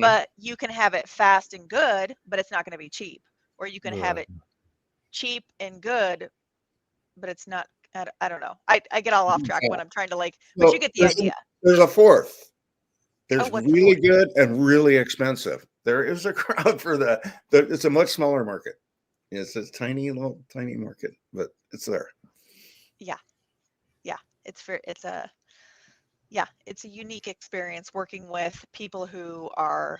but you can have it fast and good, but it's not going to be cheap. Or you can have it cheap and good, but it's not. I don't know. I get all off track when I'm trying to but you get the idea. There's a fourth. There's really good and really expensive. There is a crowd for that. It's a much smaller market. It's a tiny market, but it's there. Yeah. It's a unique experience working with people who are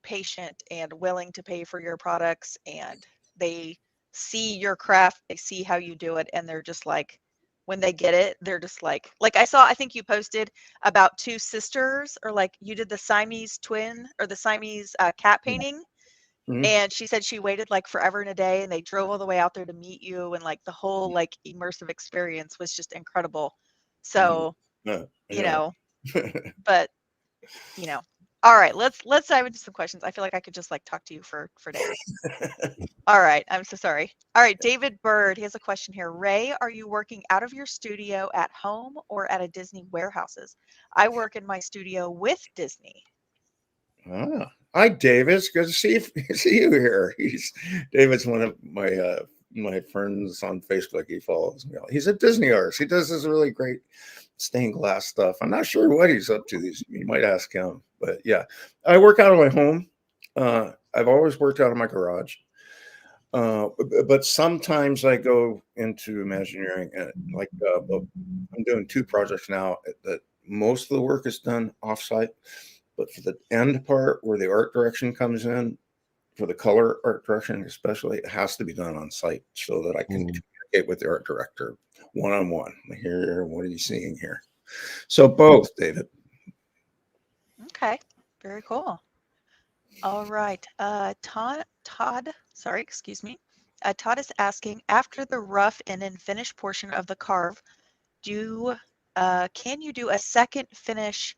patient and willing to pay for your products, and they see your craft, they see how you do it, and they're just like, when they get it, they're just like I think you posted about 2 sisters, or like you did the Siamese twin or the Siamese cat painting, And she said she waited like forever and a day, and they drove all the way out there to meet you, and like the whole like immersive experience was just incredible. So, you know, but you know, all right, let's dive into some questions. I feel like I could just like talk to you for days. All right, I'm so sorry. All right, David Bird, he has a question here. Ray, are you working out of your studio at home or at a Disney warehouses? I work in my studio with Disney. Hi, David. It's good to see you here. David's one of my friends on Facebook. He follows me. He's a Disney artist. He does this really great stained glass stuff. I'm not sure what he's up to. You might ask him. But yeah, I work out of my home. I've always worked out of my garage. But sometimes I go into Imagineering, and like I'm doing 2 projects now that most of the work is done offsite. But for the end part where the art direction comes in, for the color art direction especially, it has to be done on site so that I can communicate with the art director one-on-one. Here, what are you seeing here? So both, David. Okay, very cool. All right, Todd, sorry, excuse me. Todd is asking, after the rough and then finish portion of the carve, can you do a second finish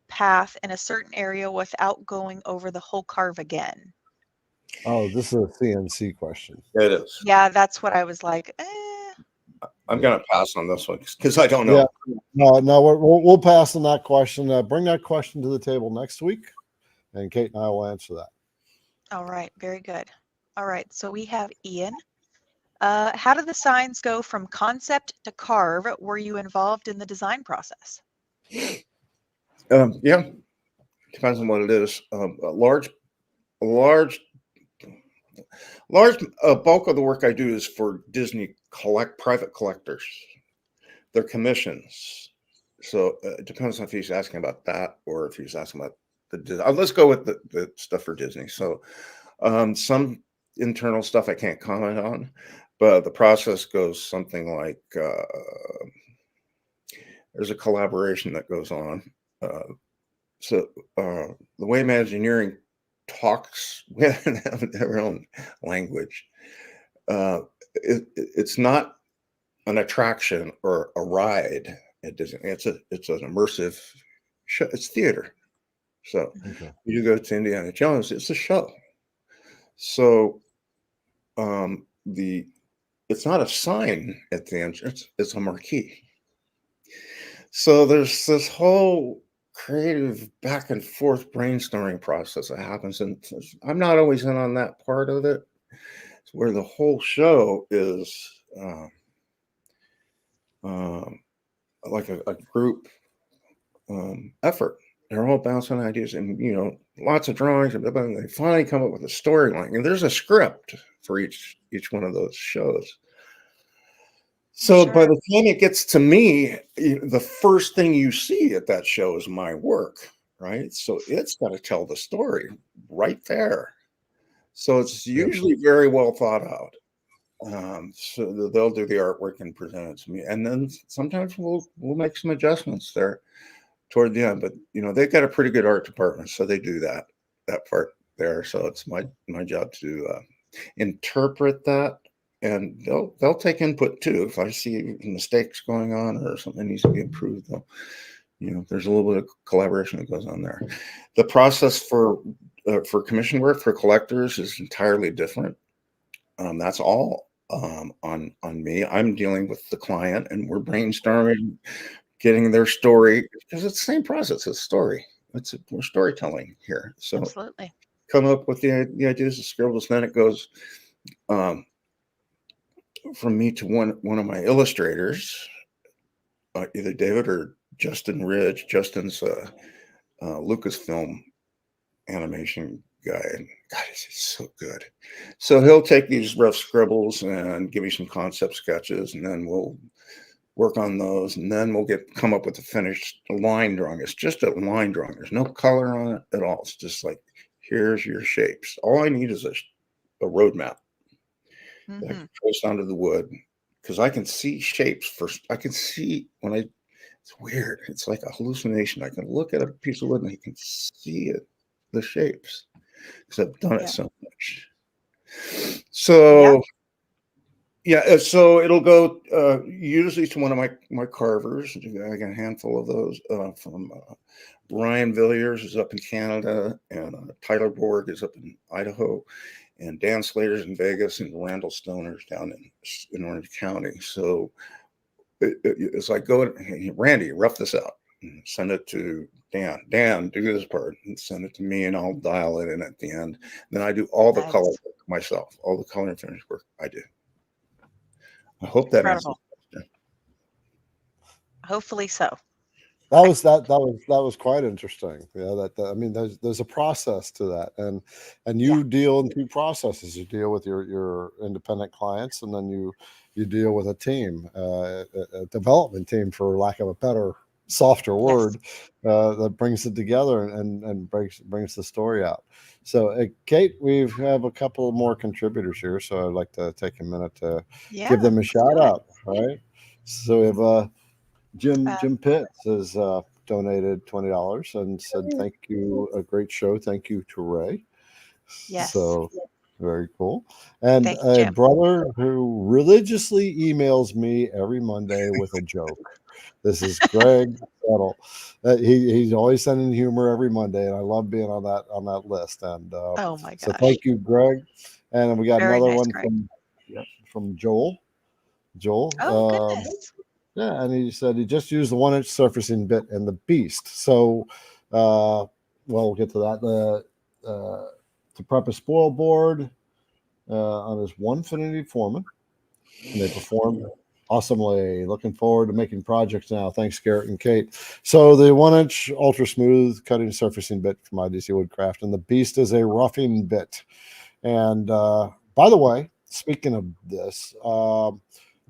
path in a certain area without going over the whole carve again? Oh, this is a CNC question. It is. Yeah, that's what I was like. I'm going to pass on this one because I don't know. Yeah, no, we'll pass on that question. Bring that question to the table next week, and Kate and I will answer that. All right, very good. All right, so we have Ian. How do the signs go from concept to carve? Were you involved in the design process? Yeah, depends on what it is. A large bulk of the work I do is for Disney private collectors. They're commissions. So it depends on if he's asking about that or if he's asking about let's go with the stuff for Disney. So some internal stuff I can't comment on, but the process goes something like there's a collaboration that goes on. So the way Imagineering talks with their own language, it's not an attraction or a ride at Disney. It's an immersive show. It's theater. So you go to Indiana Jones, it's a show. So it's not a sign at the entrance, it's a marquee. So there's this whole creative back and forth brainstorming process that happens, and I'm not always in on that part of it. It's where the whole show is like a group effort. They're all bouncing ideas, and lots of drawings, and they finally come up with a storyline. And there's a script for each one of those shows. So by the time it gets to me, the first thing you see at that show is my work, right? So it's got to tell the story right there. So it's usually very well thought out. So they'll do the artwork and present it to me, and then sometimes we'll make some adjustments there toward the end. But they've got a pretty good art department, so they do that part there. So it's my job to interpret that. And they'll take input too. If I see mistakes going on or something needs to be improved, there's a little bit of collaboration that goes on there. The process for commission work for collectors is entirely different. That's all on me. I'm dealing with the client, and we're brainstorming, getting their story, because it's the same process. It's story. We're storytelling here. So absolutely, come up with the ideas, the scribbles, then it goes. From me to one of my illustrators, either David or Justin Ridge. Justin's a Lucasfilm animation guy, and God, he's so good. So he'll take these rough scribbles and give me some concept sketches, and then we'll work on those, and then we'll come up with a finished line drawing. It's just a line drawing. There's no color on it at all. It's just like, here's your shapes. All I need is a roadmap. That I can trace onto the wood, because I can see shapes first. I can see it's weird. It's like a hallucination. I can look at a piece of wood and I can see it, the shapes because I've done it so much. Yeah. So it'll go usually to one of my carvers. I got a handful of those from Ryan Villiers is up in Canada, and Tyler Borg is up in Idaho, and Dan Slater's in Vegas, and Randall Stoner's down in Orange County. So it's like, hey, Randy, rough this out and send it to Dan. Dan, do this part and send it to me, and I'll dial it in at the end. Then I do all the color work myself, all the color and finish work I do. I hope that answers the question. Hopefully so. That was quite interesting. Yeah, I mean, there's a process to that, and you deal in 2 processes. You deal with your independent clients, and then you deal with a team, a development team, for lack of a better, softer word, that brings it together and brings the story out. So, Kate, we have a couple more contributors here, so I'd like to take a minute to give them a shout out. All right. So we have Jim Pitts has donated $20 and said, "Thank you, a great show. Thank you to Ray." Yes. So very cool. And Thank you, a Jim. brother who religiously emails me every Monday with a joke. This is Greg Settle. He's always sending humor every Monday, and I love being on that list. And Oh my gosh. so thank you, Greg. And we got Very another nice, one Greg. from Joel. Oh, goodness. Yeah, and he said he just used the 1-inch surfacing bit and the Beast. So, we'll get to that. To prep a spoil board on his Onefinity Foreman, and they performed awesomely. Looking forward to making projects now. Thanks, Garrett and Kate. So the 1-inch ultra smooth cutting surfacing bit from IDC Woodcraft, and the Beast is a roughing bit. And by the way, speaking of this,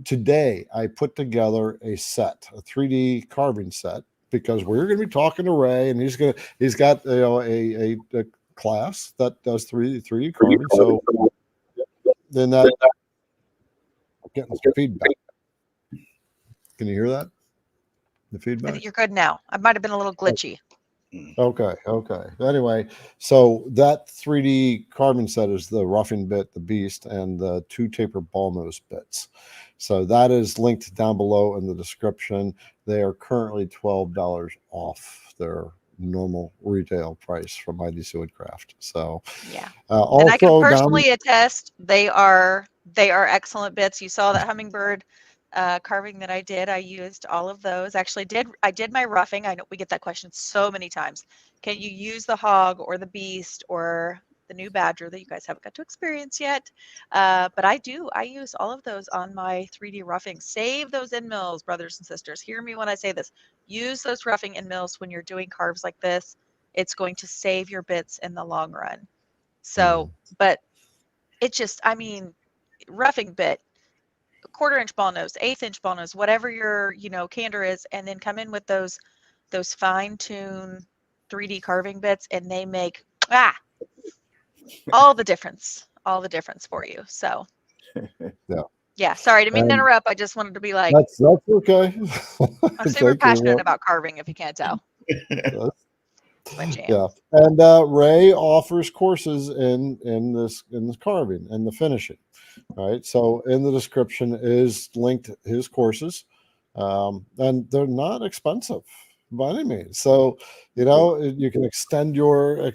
today I put together a 3D carving set, because we're going to be talking to Ray, and he's got a class that does 3D carving. So then I'm getting some feedback. Can you hear that? The feedback? You're good now. I might have been a little glitchy. Okay. Anyway, so that 3D carving set is the roughing bit, the Beast, and the 2 taper ball nose bits. So that is linked down below in the description. They are currently $12 off their normal retail price from IDC Woodcraft. So also, and I can personally attest they are excellent bits. You saw that hummingbird carving that I did. I used all of those. Actually, I did my roughing. I know we get that question so many times. Can you use the hog or the Beast or the new badger that you guys haven't got to experience yet? But I use all of those on my 3D roughing. Save those end mills, brothers and sisters. Hear me when I say this. Use those roughing end mills when you're doing carves like this. It's going to save your bits in the long run. So, but it just, I mean, roughing bit, 1/4-inch ball nose, 1/8-inch ball nose, whatever your candor is, and then come in with those fine-tune 3D carving bits, and they make all the difference for you. So sorry, I didn't mean to interrupt. I just wanted to be like, that's okay. I'm super passionate about carving, if you can't tell. Yeah, and Ray offers courses in this carving and the finishing. Right, so in the description is linked his courses, and they're not expensive by any means. So you can expand your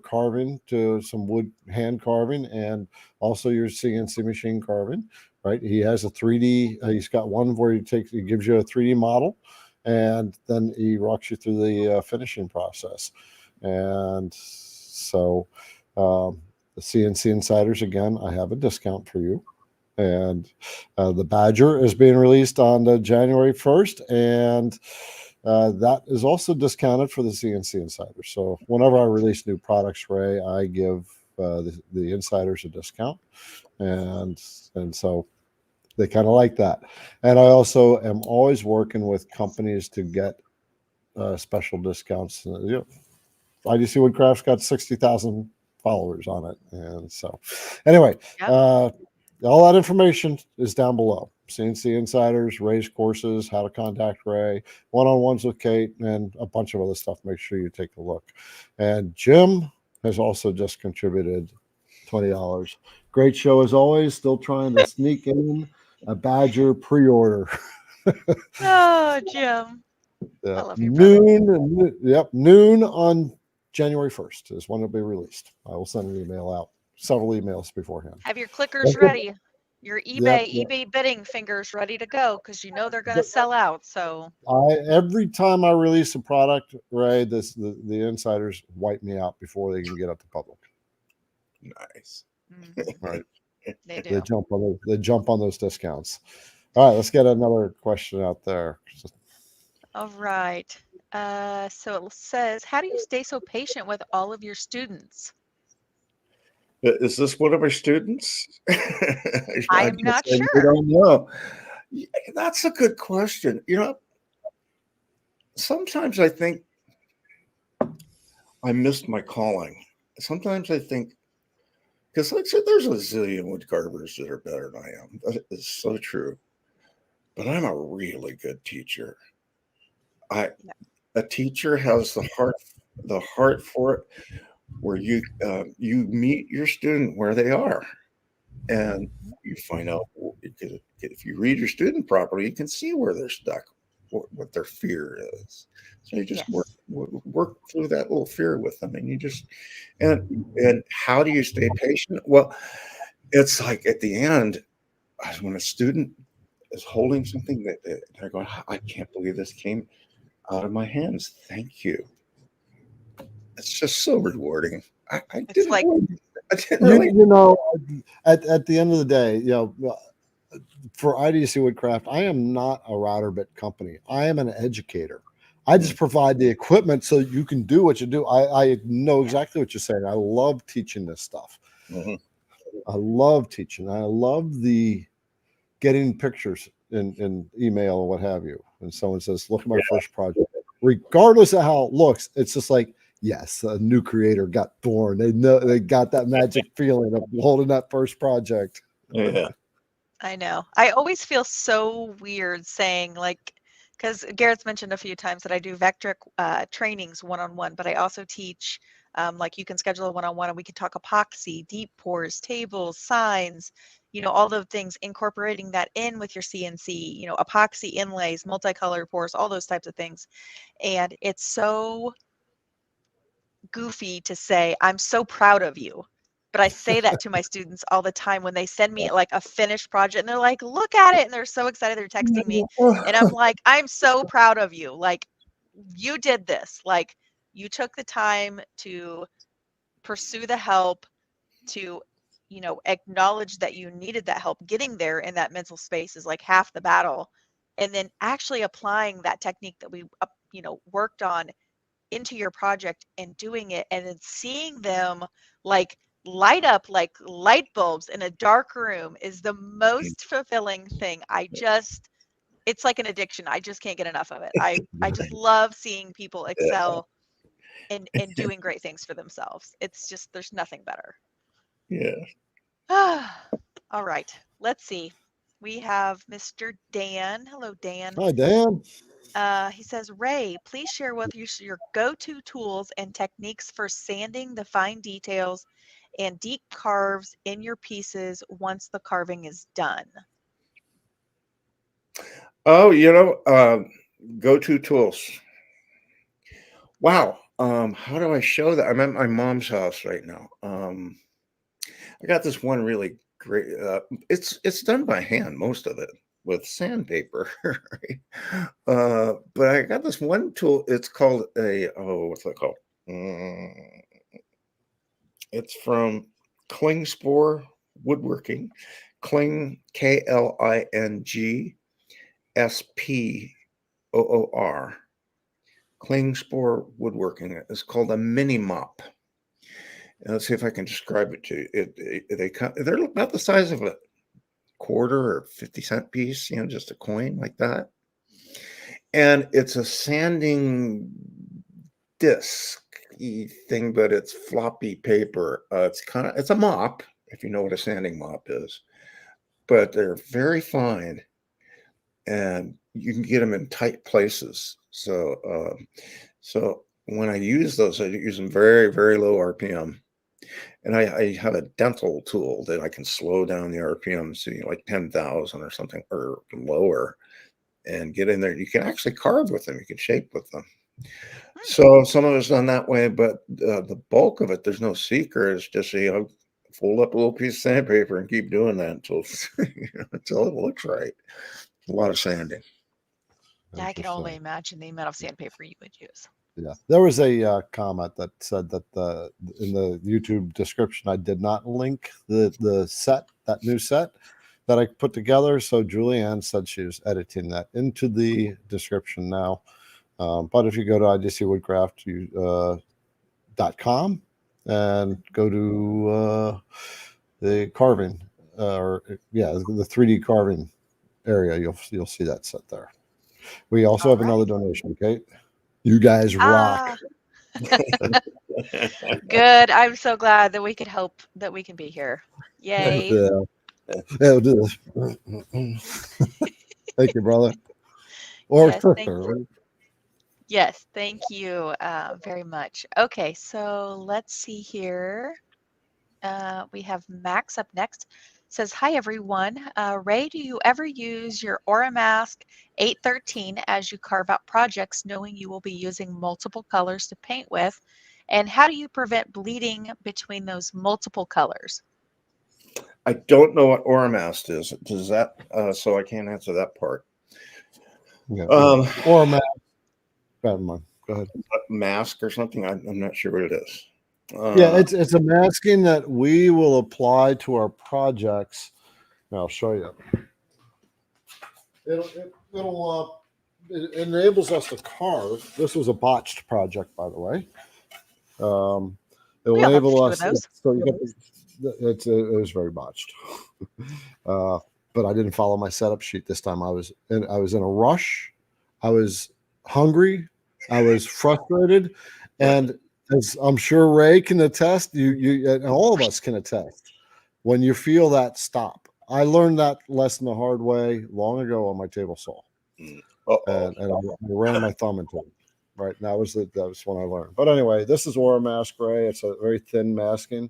carving to some wood hand carving, and also your CNC machine carving. Right, he has a 3D. He's got one where he gives you a 3D model, and then he walks you through the finishing process. And so the CNC Insiders, again, I have a discount for you. And the Badger is being released on January 1st, and that is also discounted for the CNC Insiders. So whenever I release new products, Ray, I give the Insiders a discount, and so they kind of like that. And I also am always working with companies to get special discounts. IDC Woodcraft's got 60,000 followers on it, and so anyway, all that information is down below. CNC Insiders, Ray's courses, how to contact Ray, one-on-ones with Kate, and a bunch of other stuff. Make sure you take a look. And Jim has also just contributed $20. Great show as always. Still trying to sneak in a Badger pre-order. Oh, Jim. Yeah. I love you, brother. Noon on January 1st is when it'll be released. I will send an email out, several emails beforehand. Have your clickers ready. Your Yep. eBay bidding fingers ready to go because you know they're going to sell out. So every time I release a product, Ray, the insiders wipe me out before they can get up to public. Nice. Right. They do. They jump on those discounts. All right, let's get another question out there. All right. So it says, how do you stay so patient with all of your students? Is this one of our students? I'm not sure. I don't know. Yeah, that's a good question. Sometimes I think I missed my calling. Sometimes I think, because like I said, there's a zillion wood carvers that are better than I am. That is so true. But I'm a really good teacher. A teacher has the heart for it, where you meet your student where they are, and you find out, because if you read your student properly, you can see where they're stuck, what their fear is. So you just work through that little fear with them, and you just and how do you stay patient? Well, it's like at the end, when a student is holding something that they're going, I can't believe this came out of my hands. Thank you. It's just so rewarding. I didn't really. At the end of the day, for IDC Woodcraft, I am not a router bit company. I am an educator. I just provide the equipment so you can do what you do. I know exactly what you're saying. I love teaching this stuff. Mm-hmm. I love teaching. I love the getting pictures in email or what have you. And someone says, look at my first project. Regardless of how it looks, it's just like, yes, a new creator got born. They got that magic feeling of holding that first project. Yeah. I know. I always feel so weird saying, like, because Garrett's mentioned a few times that I do Vectric trainings one-on-one, but I also teach, like, you can schedule a one-on-one and we can talk epoxy, deep pours, tables, signs, all the things, incorporating that in with your CNC, epoxy inlays, multicolor pours, all those types of things. And it's so goofy to say, I'm so proud of you. But I say that to my students all the time when they send me like a finished project and they're like, look at it. And they're so excited. They're texting me. And I'm like, I'm so proud of you. Like, you did this. Like, you took the time to pursue the help, to, acknowledge that you needed that help. Getting there in that mental space is like half the battle. And then actually applying that technique that we, worked on into your project and doing it, and then seeing them like light up like light bulbs in a dark room is the most fulfilling thing. It's like an addiction. I just can't get enough of it. I just love seeing people excel and doing great things for themselves. It's just, there's nothing better. Yeah. All right, let's see. We have Mr. Dan. Hello, Dan. Hi, Dan. He says, Ray, please share with us your go-to tools and techniques for sanding the fine details and deep carves in your pieces once the carving is done. Oh, go-to tools. Wow. How do I show that? I'm at my mom's house right now. I got this one really great. It's done by hand, most of it, with sandpaper. Right? But I got this one tool. It's called what's that called? It's from Klingspor Woodworking. Kling, KLINGSPOOR. Klingspor Woodworking. It's called a mini mop. And let's see if I can describe it to you. They're about the size of a quarter or 50-cent piece, just a coin like that. And it's a sanding disc thing, but it's floppy paper. It's a mop, if you know what a sanding mop is, but they're very fine. and you can get them in tight places. So when I use those, I use them very, very low RPM. And I have a dental tool that I can slow down the RPM to like 10,000 or something or lower, and get in there. You can actually carve with them. You can shape with them. So some of it's done that way, but the bulk of it, there's no secret. It's just, fold up a little piece of sandpaper and keep doing that until until it looks right. A lot of sanding. Yeah, I can only imagine the amount of sandpaper you would use. Yeah, there was a comment that said that in the YouTube description I did not link the set, that new set that I put together. So Julianne said she was editing that into the description now. But if you go to idcwoodcraft.com and go to the carving, the 3D carving area, you'll see that set there. We also have another donation, Kate. You guys rock. Good. I'm so glad that we could help, that we can be here. Yay. Yeah, we'll do this. Thank you, brother. Or yes, sister. thank you. Yes, thank you very much. Okay, so let's see here. We have Max up next. Says, hi, everyone. Ray, do you ever use your Oramask 813 as you carve out projects, knowing you will be using multiple colors to paint with? And how do you prevent bleeding between those multiple colors? I don't know what Oramask is. Does that? So I can't answer that part. Yeah. Oramask. Go ahead. Mask or something. I'm not sure what it is. Yeah, it's a masking that we will apply to our projects. Now I'll show you. It enables us to carve. This was a botched project, by the way. It will enable us. So you get it was very botched, but I didn't follow my setup sheet this time. I was in a rush. I was hungry. I was frustrated, and as I'm sure Ray can attest, you and all of us can attest, when you feel that stop. I learned that lesson the hard way long ago on my table saw, and I ran my thumb into it. Right, that was when I learned. But anyway, this is Oramask Ray. It's a very thin masking.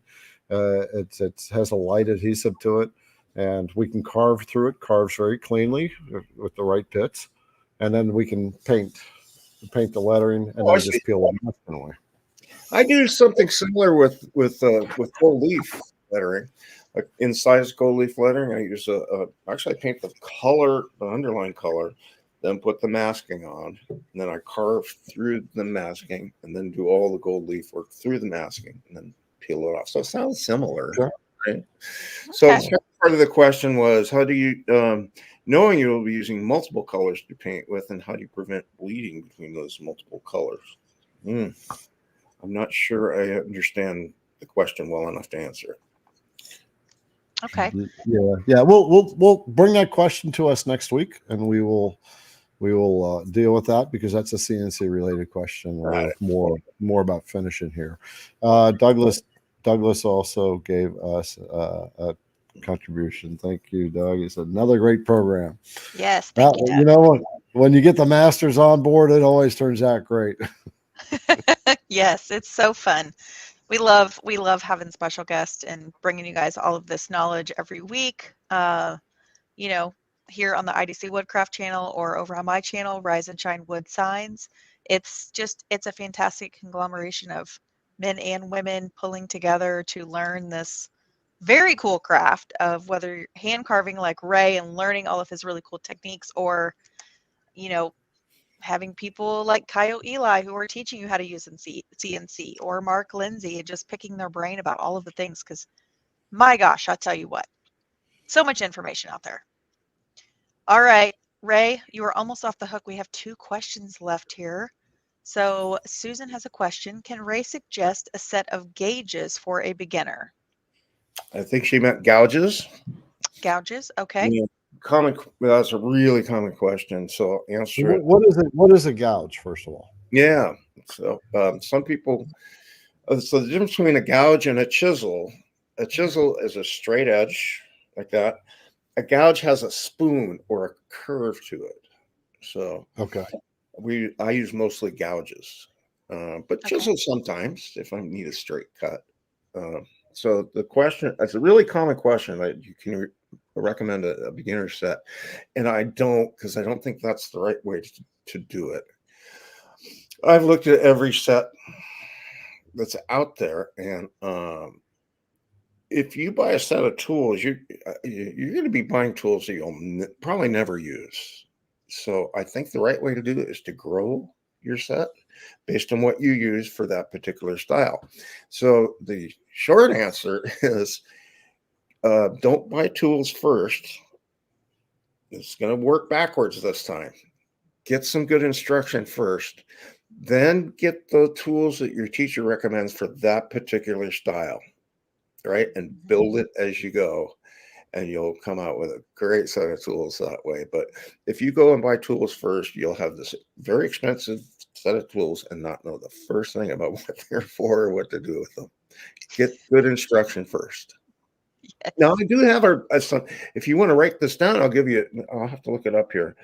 It has a light adhesive to it, and we can carve through it. Carves very cleanly with the right pits, and then we can paint the lettering, and then just peel the masking away. I do something similar with gold leaf lettering, like incised gold leaf lettering. I use actually I paint the color, the underlying color, then put the masking on, and then I carve through the masking, and then do all the gold leaf work through the masking, and then peel it off. So it sounds similar, right? Okay. So the second part of the question was, how do you, knowing you will be using multiple colors to paint with, and how do you prevent bleeding between those multiple colors? I'm not sure I understand the question well enough to answer it. Okay. Yeah. We'll bring that question to us next week, and we will deal with that, because that's a CNC related question. More about finishing here. Douglas also gave us a contribution. Thank you, Doug. It's another great program. Yes, thank you, Doug. You know, when you get the masters on board, it always turns out great. Yes, it's so fun. We love having special guests and bringing you guys all of this knowledge every week. Here on the IDC Woodcraft channel, or over on my channel, Rise and Shine Wood Signs. It's a fantastic conglomeration of men and women pulling together to learn this very cool craft of, whether you're hand carving like Ray and learning all of his really cool techniques, or, having people like Kyle Eli who are teaching you how to use CNC, or Mark Lindsay, and just picking their brain about all of the things, because my gosh, I'll tell you what, so much information out there. All right, Ray, you are almost off the hook. We have 2 questions left here. So Susan has a question. Can Ray suggest a set of gauges for a beginner? I think she meant gouges. Gouges, okay. Yeah, that's a really common question. So answer it. What is a gouge, first of all? Yeah. So some people. So the difference between a gouge and a chisel is a straight edge like that, a gouge has a spoon or a curve to it. So Okay. I use mostly gouges, but Okay. chisel sometimes if I need a straight cut. So the question, it's a really common question that you can recommend a beginner set. And I don't, because I don't think that's the right way to do it. I've looked at every set that's out there, and if you buy a set of tools, you're going to be buying tools that you'll probably never use. So I think the right way to do it is to grow your set based on what you use for that particular style. So the short answer is don't buy tools first. It's going to work backwards this time. Get some good instruction first, then get the tools that your teacher recommends for that particular style, right? And build it as you go, and you'll come out with a great set of tools that way. But if you go and buy tools first, you'll have this very expensive set of tools and not know the first thing about what they're for or what to do with them. Get good instruction first. Yes. Now, I do have if you want to write this down, I'll have to look it up here.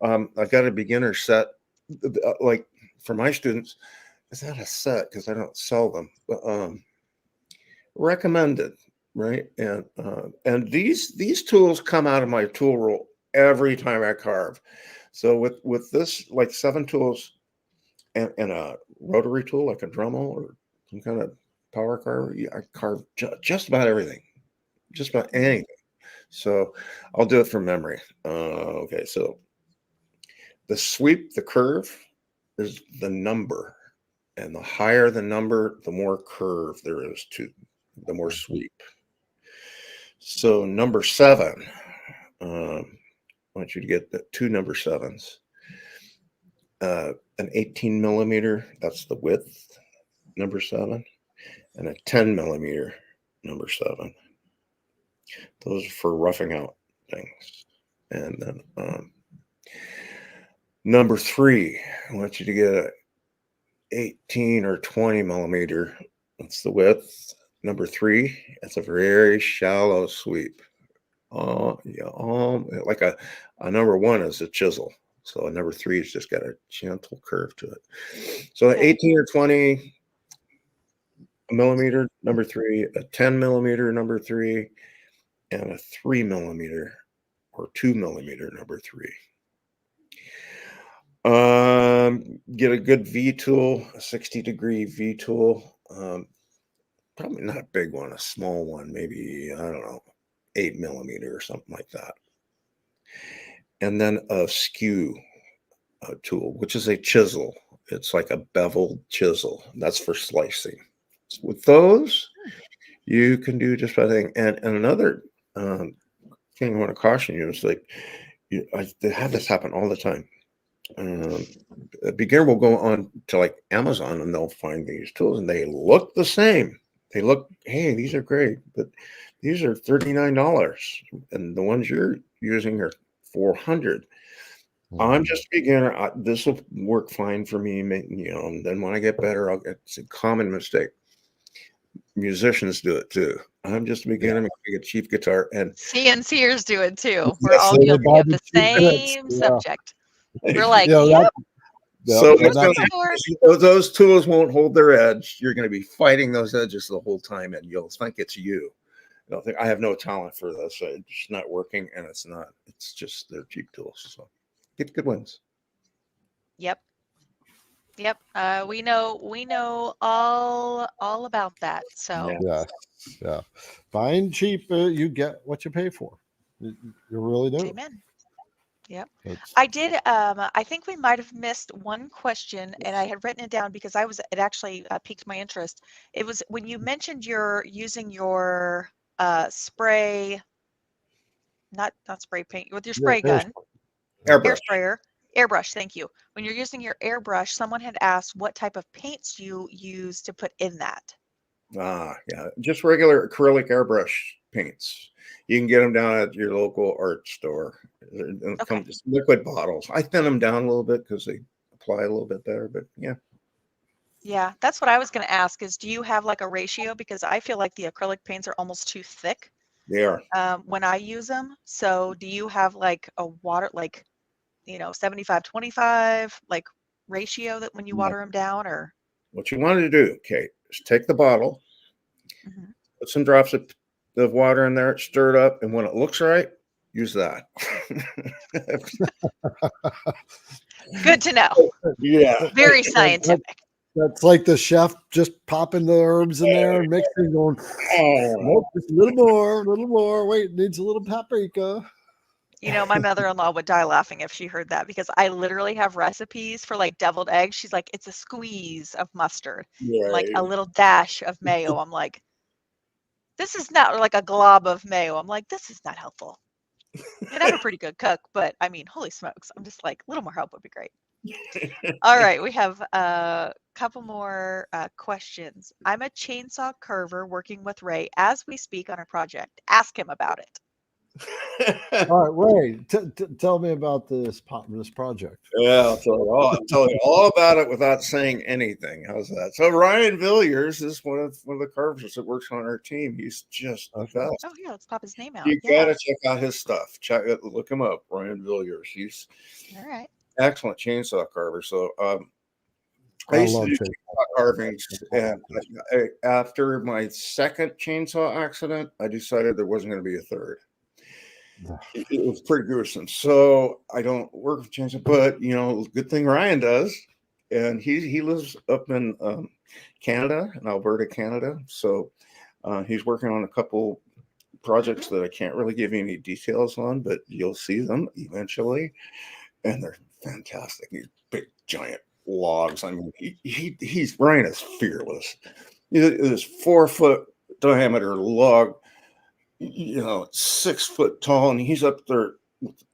I've got a beginner set, like for my students. It's not a set because I don't sell them, but recommended, right? And these tools come out of my tool roll every time I carve. So with this, like 7 tools and a rotary tool, like a Dremel or some kind of power carver, I carve just about everything, just about anything. So I'll do it from memory. Okay, so the sweep, the curve is the number. And the higher the number, the more curve there is to the more sweep. So number 7, I want you to get the 2 number 7s. An 18 millimeter, that's the width, number 7, and a 10 millimeter, number 7. Those are for roughing out things. And then number 3, I want you to get a 18 or 20 millimeter. That's the width. Number 3, that's a very shallow sweep. Like a number 1 is a chisel. So a number 3 has just got a gentle curve to it. So an 18 or 20 millimeter, number 3, a 10 millimeter, number 3, and a 3 millimeter or 2 millimeter, number 3. Get a good V tool, a 60-degree V tool. Probably not a big one, a small one, maybe, I don't know, 8 millimeter or something like that. And then a skew tool, which is a chisel. It's like a beveled chisel. That's for slicing. With those, you can do just about anything. And another thing I want to caution you is like, I have this happen all the time. A beginner will go on to like Amazon and they'll find these tools and they look the same. They look, hey, these are great, but these are $39, and the ones you're using are $400. I'm just a beginner. This will work fine for me. And then when I get better, it's a common mistake. Musicians do it too. I'm just a beginner. I'm a cheap guitar, and CNC'ers do it too. We're all they guilty buy of the cheap bits. same Yeah. subject. We're like, Yeah, yep. So and those tools won't hold their edge. You're going to be fighting those edges the whole time, and you'll think it's you. You'll think I have no talent for this. It's not working, and it's not. It's just they're cheap tools. So get good ones. Yep. We know all about that. So yeah. Buying cheap, you get what you pay for. You really do. Amen. Yep. I did. I think we might have missed one question, and I had written it down because it actually piqued my interest. It was when you mentioned you're using your spray, not spray paint, with your spray gun, air sprayer, airbrush. Thank you. When you're using your airbrush, someone had asked what type of paints you use to put in that. Yeah, just regular acrylic airbrush paints. You can get them down at your local art store. Come just liquid bottles. I thin them down a little bit because they apply a little bit better. But yeah, that's what I was going to ask. Is do you have like a ratio? Because I feel like the acrylic paints are almost too thick. They are. when I use them. So do you have like a water, like, 75-25, like ratio that when you No. water them down, or? What you want to do, Kate, is take the bottle, Mhm. put some drops of water in there, stir it up, and when it looks right, use that. Good to know. Yeah. Very That- scientific. That's like the chef just popping the herbs in there and mixing, going, nope, just a little more, a little more. Wait, needs a little paprika. My mother-in-law would die laughing if she heard that, because I literally have recipes for like deviled eggs. She's like, it's a squeeze of mustard, and like a Right. little dash of mayo. I'm like, this is not, or like a glob of mayo. I'm like, this is not helpful. And I'm a pretty good cook, but I mean, holy smokes. I'm just like, a little more help would be great. All right, we have a couple more questions. I'm a chainsaw curver working with Ray as we speak on a project. Ask him about it. All right, Ray, tell me about this project. Yeah, I'll tell you all about it without saying anything. How's that? So Ryan Villiers is one of the carvers that works on our team. He's just the best. Oh yeah, let's pop his name out. You Yeah. gotta check out his stuff. Look him up, Ryan Villiers. He's All right. excellent chainsaw carver. So I I used to love do chainsaw chainsaw carvings, and after my second chainsaw accident, I decided there wasn't going to be a third. It was pretty gruesome. So I don't work with chainsaw, but good thing Ryan does, and he lives up in Canada, in Alberta, Canada. So he's working on a couple projects that I can't really give you any details on, but you'll see them eventually, and they're fantastic. These big giant logs. I mean, Ryan is fearless. This 4-foot diameter log, 6 foot tall, and he's up there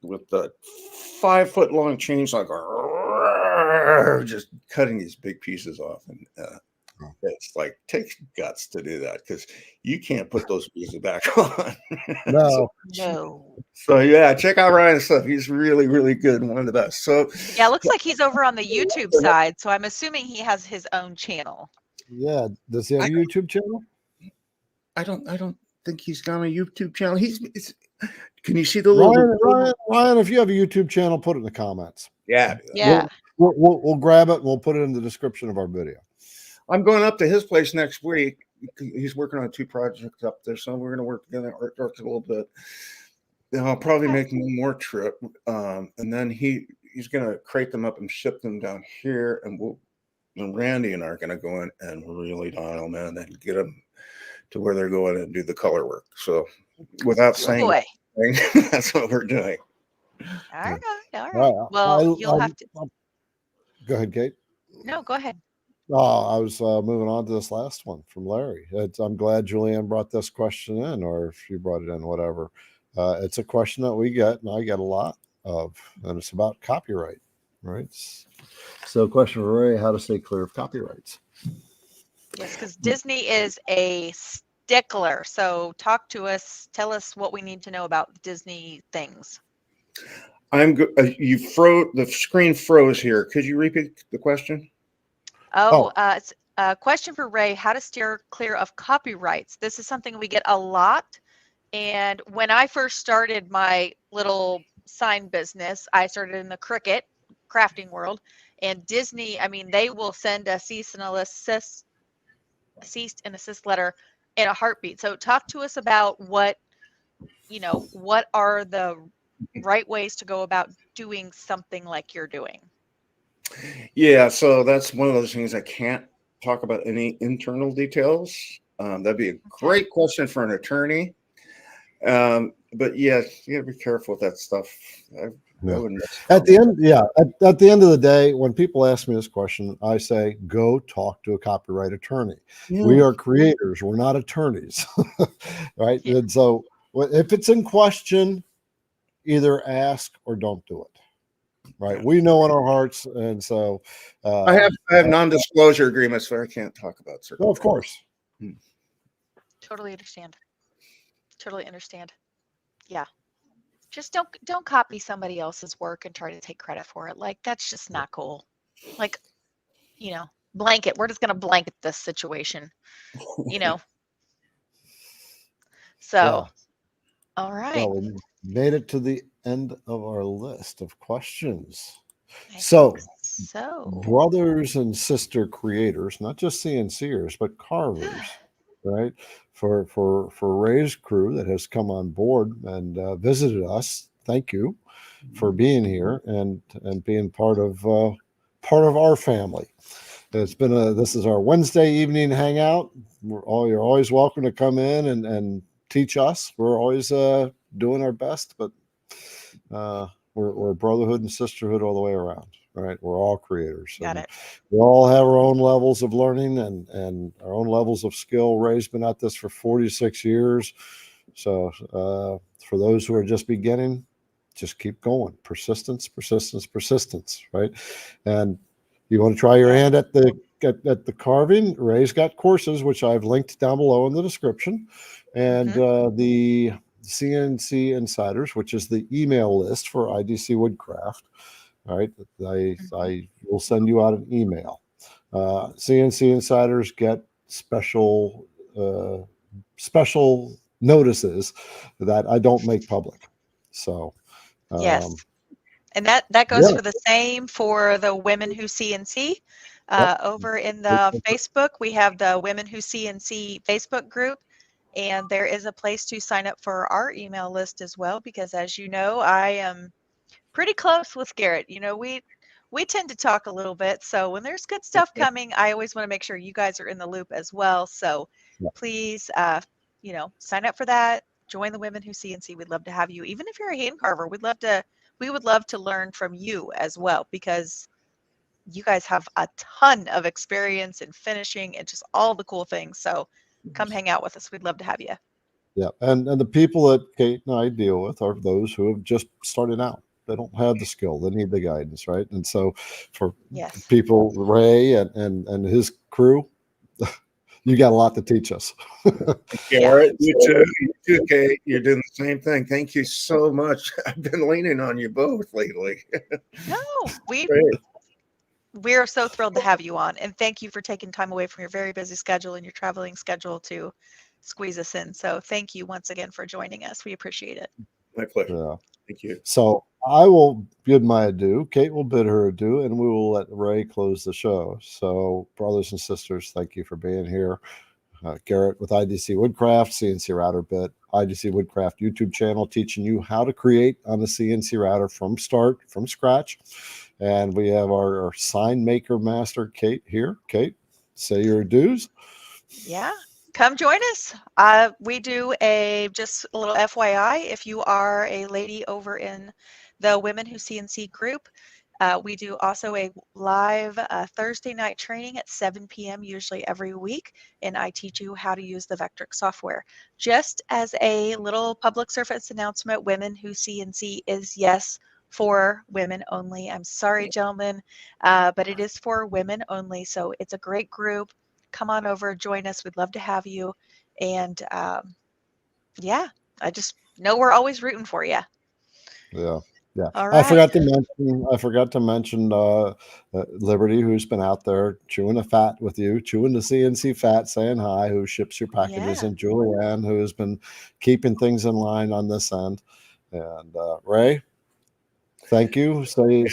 with the 5-foot long chainsaw going, just cutting these big pieces off. And it's like, takes guts to do that, because you can't put those pieces back on. No. So yeah, check out Ryan's stuff. He's really, really good and one of the best. So yeah, it looks like he's over on the YouTube side, so I'm assuming he has his own channel. Yeah, does he have a YouTube channel? I don't think he's got a YouTube channel. Can you see the little Ryan? If you have a YouTube channel, put it in the comments. Yeah. We'll grab it and we'll put it in the description of our video. I'm going up to his place next week. He's working on 2 projects up there, so we're going to work together, art a little bit. Then I'll probably make one more trip, and then he's going to crate them up and ship them down here, and Randy and I are going to go in and really dial them in and get them to where they're going and do the color work. So without saying anything, that's what we're doing. All right. Well, you'll have to. Go ahead, Kate. No, go ahead. Oh, I was moving on to this last one from Larry. I'm glad Julianne brought this question in, or if she brought it in, whatever. It's a question that we get, and I get a lot of, and it's about copyright, right? So, question for Ray: how to stay clear of copyrights? Yes, because Disney is a stickler. So, talk to us. Tell us what we need to know about Disney things. The screen froze here. Could you repeat the question? It's a question for Ray: how to steer clear of copyrights. This is something we get a lot. And when I first started my little sign business, I started in the Cricut crafting world. And Disney, I mean, they will send a cease and assist letter in a heartbeat. So talk to us about what are the right ways to go about doing something like you're doing. Yeah, so that's one of those things I can't talk about any internal details. That'd be a great question for an attorney. But yeah, you gotta be careful with that stuff. At the end of the day, when people ask me this question, I say, go talk to a copyright attorney. Yeah. We are creators. We're not attorneys. Right. Yeah. And so if it's in question, either ask or don't do it. Right. We know in our hearts. And so I have non-disclosure agreements, so I can't talk about certain. Well, of course. Totally understand. Yeah. Just don't copy somebody else's work and try to take credit for it. Like, that's just not cool. Like, blanket. We're just going to blanket this situation, So All right. Well, we made it to the end of our list of questions. I So, think so. brothers and sister creators, not just CNCers, but carvers, right? For Ray's crew that has come on board and visited us, thank you for being here and being part of our family. It's been this is our Wednesday evening hangout. You're always welcome to come in and teach us. We're always doing our best, but we're brotherhood and sisterhood all the way around. Right, we're all creators. Got And it. we all have our own levels of learning and our own levels of skill. Ray's been at this for 46 years. So for those who are just beginning, just keep going. Persistence, persistence, persistence, right? And you want to try your hand at the carving, Ray's got courses, which I've linked down below in the description. And the CNC Insiders, which is the email list for IDC Woodcraft. All right, I will send you out an email. CNC Insiders get special notices that I don't make public. So yes, and that goes yeah. for the same for the Women Who CNC. Yep. Over in the Facebook, we have the Women Who CNC Facebook group, and there is a place to sign up for our email list as well, because as you know, I am pretty close with Garrett. You know, we tend to talk a little bit. So when there's good stuff coming, I always want to make sure you guys are in the loop as well. So please, sign up for that. Join the Women Who CNC. We'd love to have you. Even if you're a hand carver, we would love to learn from you as well, because you guys have a ton of experience in finishing and just all the cool things. So come hang out with us. We'd love to have you. Yeah. And the people that Kate and I deal with are those who have just started out. They don't have the skill. They need the guidance, right? And so for people, Ray and his crew, you got a lot to teach us. Garrett, you too, Kate. You're doing the same thing. Thank you so much. I've been leaning on you both lately. No, we're so thrilled to have you on, and thank you for taking time away from your very busy schedule and your traveling schedule to squeeze us in. So thank you once again for joining us. We appreciate it. My pleasure. Yeah. Thank you. So I will bid my adieu. Kate will bid her adieu, and we will let Ray close the show. So, brothers and sisters, thank you for being here. Garrett with IDC Woodcraft, CNC Router Bit, IDC Woodcraft YouTube channel, teaching you how to create on the CNC router from scratch. And we have our sign maker master, Kate, here. Kate, say your dues. Yeah. Come join us. We do just a little FYI. If you are a lady over in the Women Who CNC group, we do also a live Thursday night training at 7 p.m. usually every week, and I teach you how to use the Vectric software. Just as a little public service announcement, Women Who CNC is for women only. I'm sorry, gentlemen, but it is for women only. So it's a great group. Come on over, join us. We'd love to have you. And I just know we're always rooting for you. Yeah. Yeah. All right. I forgot to mention Liberty, who's been out there chewing the fat with you, chewing the CNC fat, saying hi, who ships your packages, and Julianne, who has been keeping things in line on this end. And Ray, thank you. Say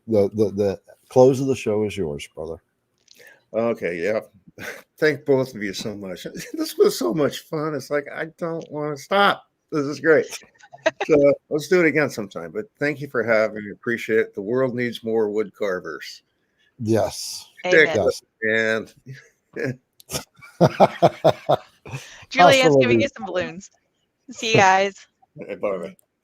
the close of the show is yours, brother. Okay, yeah. Thank both of you so much. This was so much fun. It's like, I don't want to stop. This is great. So let's do it again sometime. But thank you for having me. Appreciate it. The world needs more wood carvers. Yes. Ridiculous. And Julianne's giving you some balloons. See you guys. Bye-bye.